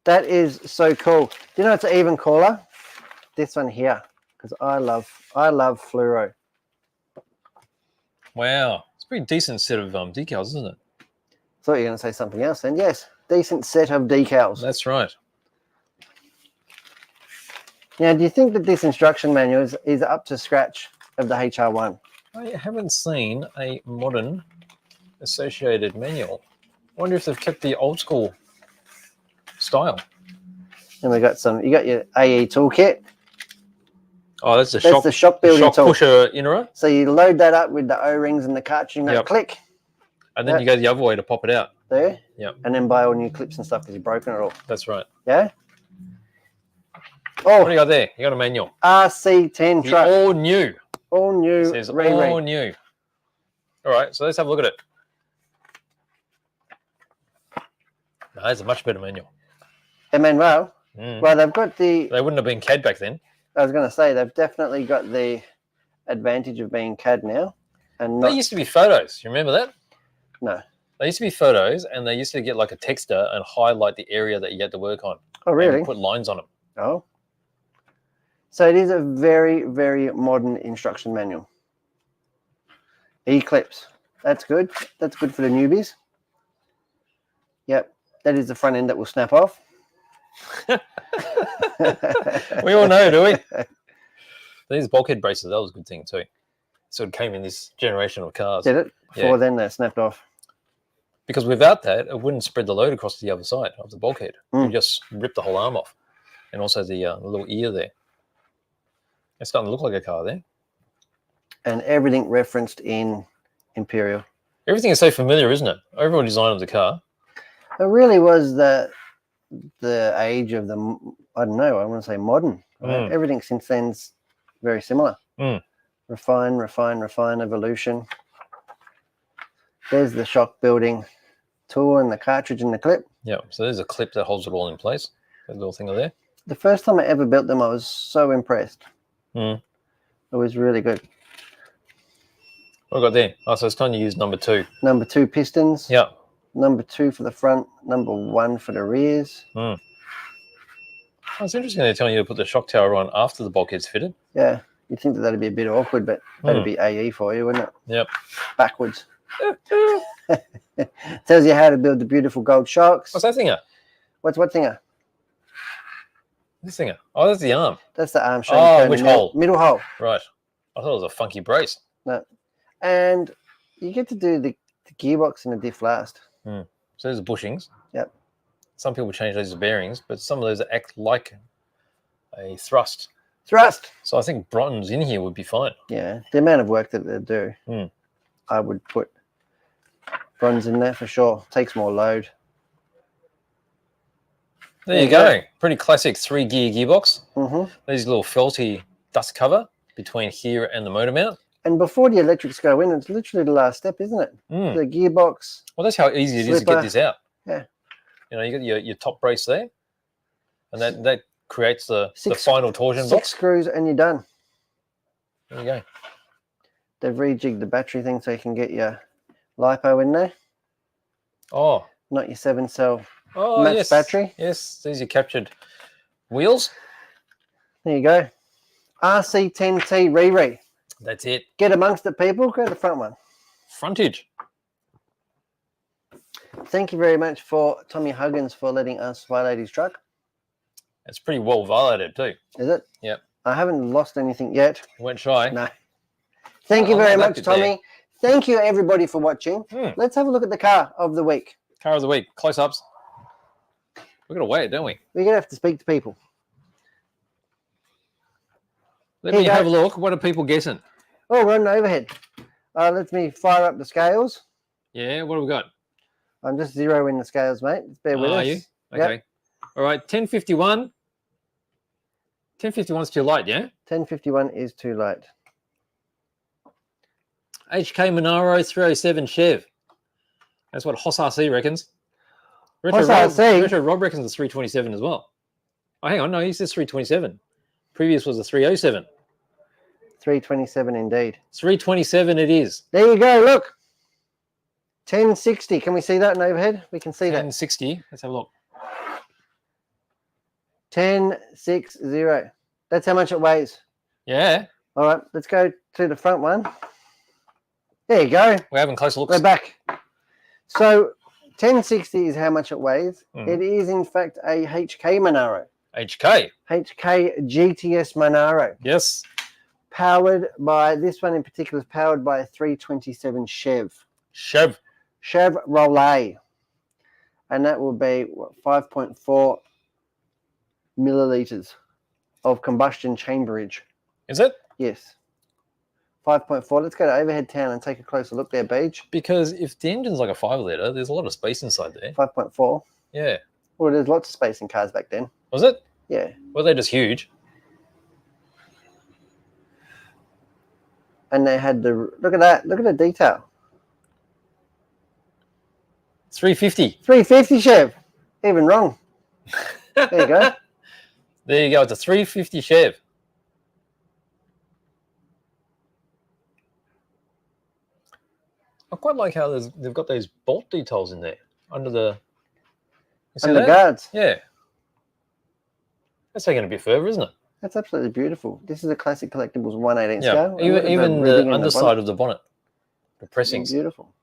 That is so cool. Do you know it's even cooler? This one here, because I love fluoro. Wow. It's a pretty decent set of decals, isn't it? Thought you were going to say something else then. Yes, decent set of decals. That's right. Now, do you think that this instruction manual is up to scratch of the HR1? I haven't seen a modern associated manual. I wonder if they've kept the old school style. And we got you got your AE toolkit. Oh, that's the shock building tool. Pusher inner. So you load that up with the O-rings and the cartridge and that click. And then you go the other way to pop it out. There. Yep. And then buy all new clips and stuff because you've broken it all. That's right. Yeah? What Oh, do you got there? You got a manual. RC10 truck. All new. All new. It says all new. All right, so let's have a look at it. No, that's a much better manual. Emmanuel. Well, they've got the... They wouldn't have been CAD back then. I was going to say, they've definitely got the advantage of being CAD now. And They used to be photos. You remember that? No. They used to be photos, and they used to get like a texter and highlight the area that you had to work on. Oh, really? And put lines on them. Oh. So it is a very, very modern instruction manual. E-clips. That's good. That's good for the newbies. Yep. That is the front end that will snap off. We all know, do we? These bulkhead braces, that was a good thing too. So it came in this generation of cars. Did it? Before then, they snapped off. Because without that, it wouldn't spread the load across to the other side of the bulkhead. You just rip the whole arm off. And also the little ear there. It's starting to look like a car there. And everything referenced in Imperial. Everything is so familiar, isn't it? Overall design of the car. It really was the age of the, I don't know, I want to say modern. Right? Everything since then's very similar. Refine, evolution. There's the shock building tool and the cartridge and the clip. Yeah, so there's a clip that holds it all in place. That little thing there. The first time I ever built them, I was so impressed. It was really good. What have I got there? Oh, so it's time to use number 2. Number 2 pistons. Yeah. Number 2 for the front. Number 1 for the rears. Oh, it's interesting they're telling you to put the shock tower on after the bulkhead's fitted. Yeah. You'd think that'd be a bit awkward, but that'd be AE for you, wouldn't it? Yep. Backwards. Tells you how to build the beautiful gold shocks. What's that thinger? What thinger? This thinger. Oh, that's the arm. That's the arm shape. Oh, which hole? Middle hole. Right. I thought it was a funky brace. No. And you get to do the gearbox and the diff last. So there's the bushings. Yep. Some people change those as bearings, but some of those act like a thrust Thrust. So I think bronze in here would be fine. Yeah, the amount of work that they do, I would put bronze in there for sure. Takes more load. There you go. Pretty classic 3-gear gearbox. Mm-hmm. There's a little felty dust cover between here and the motor mount. And before the electrics go in, it's literally the last step, isn't it? The gearbox. Well, that's how easy it is to get this out. Yeah. You know, you got your top brace there, and that creates the final torsion box. 6 screws and you're done. There you go. They've rejigged the battery thing so you can get your LiPo in there. Oh. Not your 7-cell Oh, yes. battery. Yes, these are captured wheels. There you go. RC10T Riri. That's it. Get amongst it, people. Go to the front one. Frontage. Thank you very much for Tommy Huggins for letting us violate his truck. It's pretty well validated too. Is it? Yep. I haven't lost anything yet. Went shy. No. Thank you very much, Tommy. There. Thank you, everybody, for watching. Let's have a look at the car of the week. Car of the week. Close-ups. We're going to wait, don't we? We're going to have to speak to people. Let me have a look. What are people guessing? Oh, we're on the overhead. Let me fire up the scales. Yeah, what have we got? I'm just zeroing the scales, mate. Just bear with us. Are you? Okay. Yep. All right, 1051. 1051 is too light, yeah? 1051 is too light. HK Monaro 307 Chev. That's what Hoss RC reckons. Retro Rob reckons it's 327 as well. Oh, hang on. No, he says 327. Previous was a 307. 327 indeed. 327 it is. There you go. Look. 1060. Can we see that in overhead? We can see 1060. Let's have a look. 1060. That's how much it weighs. Yeah. All right. Let's go to the front one. There you go. We're having closer looks. We're back. So 1060 is how much it weighs. It is, in fact, a HK Monaro. HK GTS Monaro. Yes. Powered by, this one in particular is powered by a 327 Chevrolet. And that will be 5.4 milliliters of combustion chamberage. Is it? Yes. 5.4. Let's go to Overhead Town and take a closer look there, Beach. Because if the engine's like a 5-litre, there's a lot of space inside there. 5.4. Yeah. Well, there's lots of space in cars back then. Was it? Yeah. Well, they're just huge. And they had the, look at that. Look at the detail. 350. 350 Chev. Even wrong. There you go. There you go. It's a 350 Chev. I quite like how they've got those bolt details in there under the guards. Yeah. That's taking a bit further, isn't it? That's absolutely beautiful. This is a classic collectibles 1/18 yeah. scale. Even the underside of the bonnet, the pressings. Beautiful.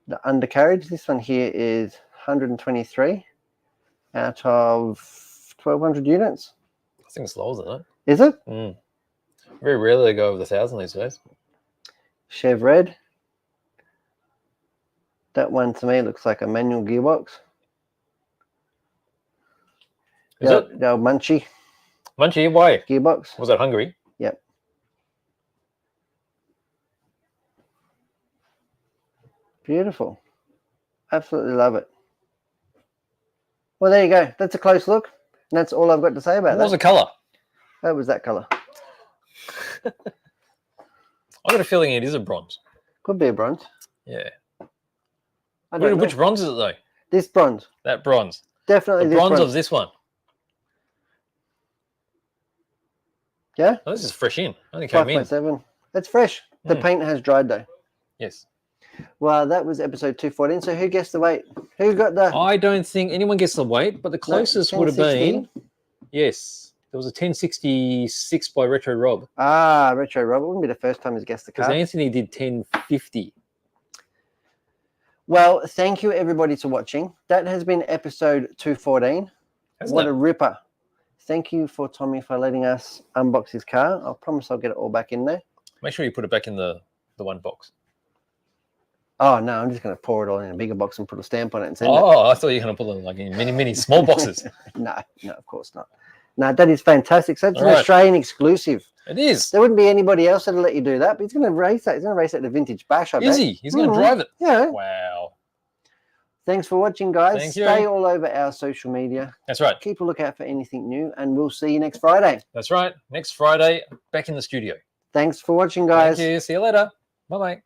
The undercarriage, this one here is 123 out of 1,200 units. I think it's lower than that. Is it? Very rarely they go over the 1,000 these days. Chev Red. That one to me looks like a manual gearbox. Is it? The old Munchie. Munchie, why? Gearbox. Was that Hungary? Yep. Beautiful. Absolutely love it. Well, there you go. That's a close look. And that's all I've got to say about that. What was the colour? That was that colour. I've got a feeling it is a bronze. Could be a bronze. Yeah. Which bronze is it, though? This bronze. That bronze. Definitely the this bronze of this one. Yeah? Oh, this is fresh in. Only came in. 5.7. That's fresh. The paint has dried, though. Yes. Well, that was episode 214. So who guessed the weight? Who got the... I don't think anyone gets the weight, but the closest would have been... Yes. There was a 1066 by Retro Rob. Ah, Retro Rob. It wouldn't be the first time he's guessed the car. Because Anthony did 1050. Well, thank you, everybody, for watching. That has been episode 214. What a ripper. Thank you for Tommy for letting us unbox his car. I promise I'll get it all back in there. Make sure you put it back in the one box. Oh, no, I'm just going to pour it all in a bigger box and put a stamp on it and send it. Oh, I thought you were going to put them like in many small boxes. No, of course not. No, that is fantastic. So it's an All right. Australian exclusive. It is. There wouldn't be anybody else that'll let you do that, but he's going to race that. He's going to race at the Vintage Bash, I bet. Is he? He's going to drive it. Yeah. Wow. Thanks for watching, guys. Thank you. Stay all over our social media. That's right. Keep a lookout for anything new, and we'll see you next Friday. That's right. Next Friday, back in the studio. Thanks for watching, guys. Thank you. See you later. Bye-bye.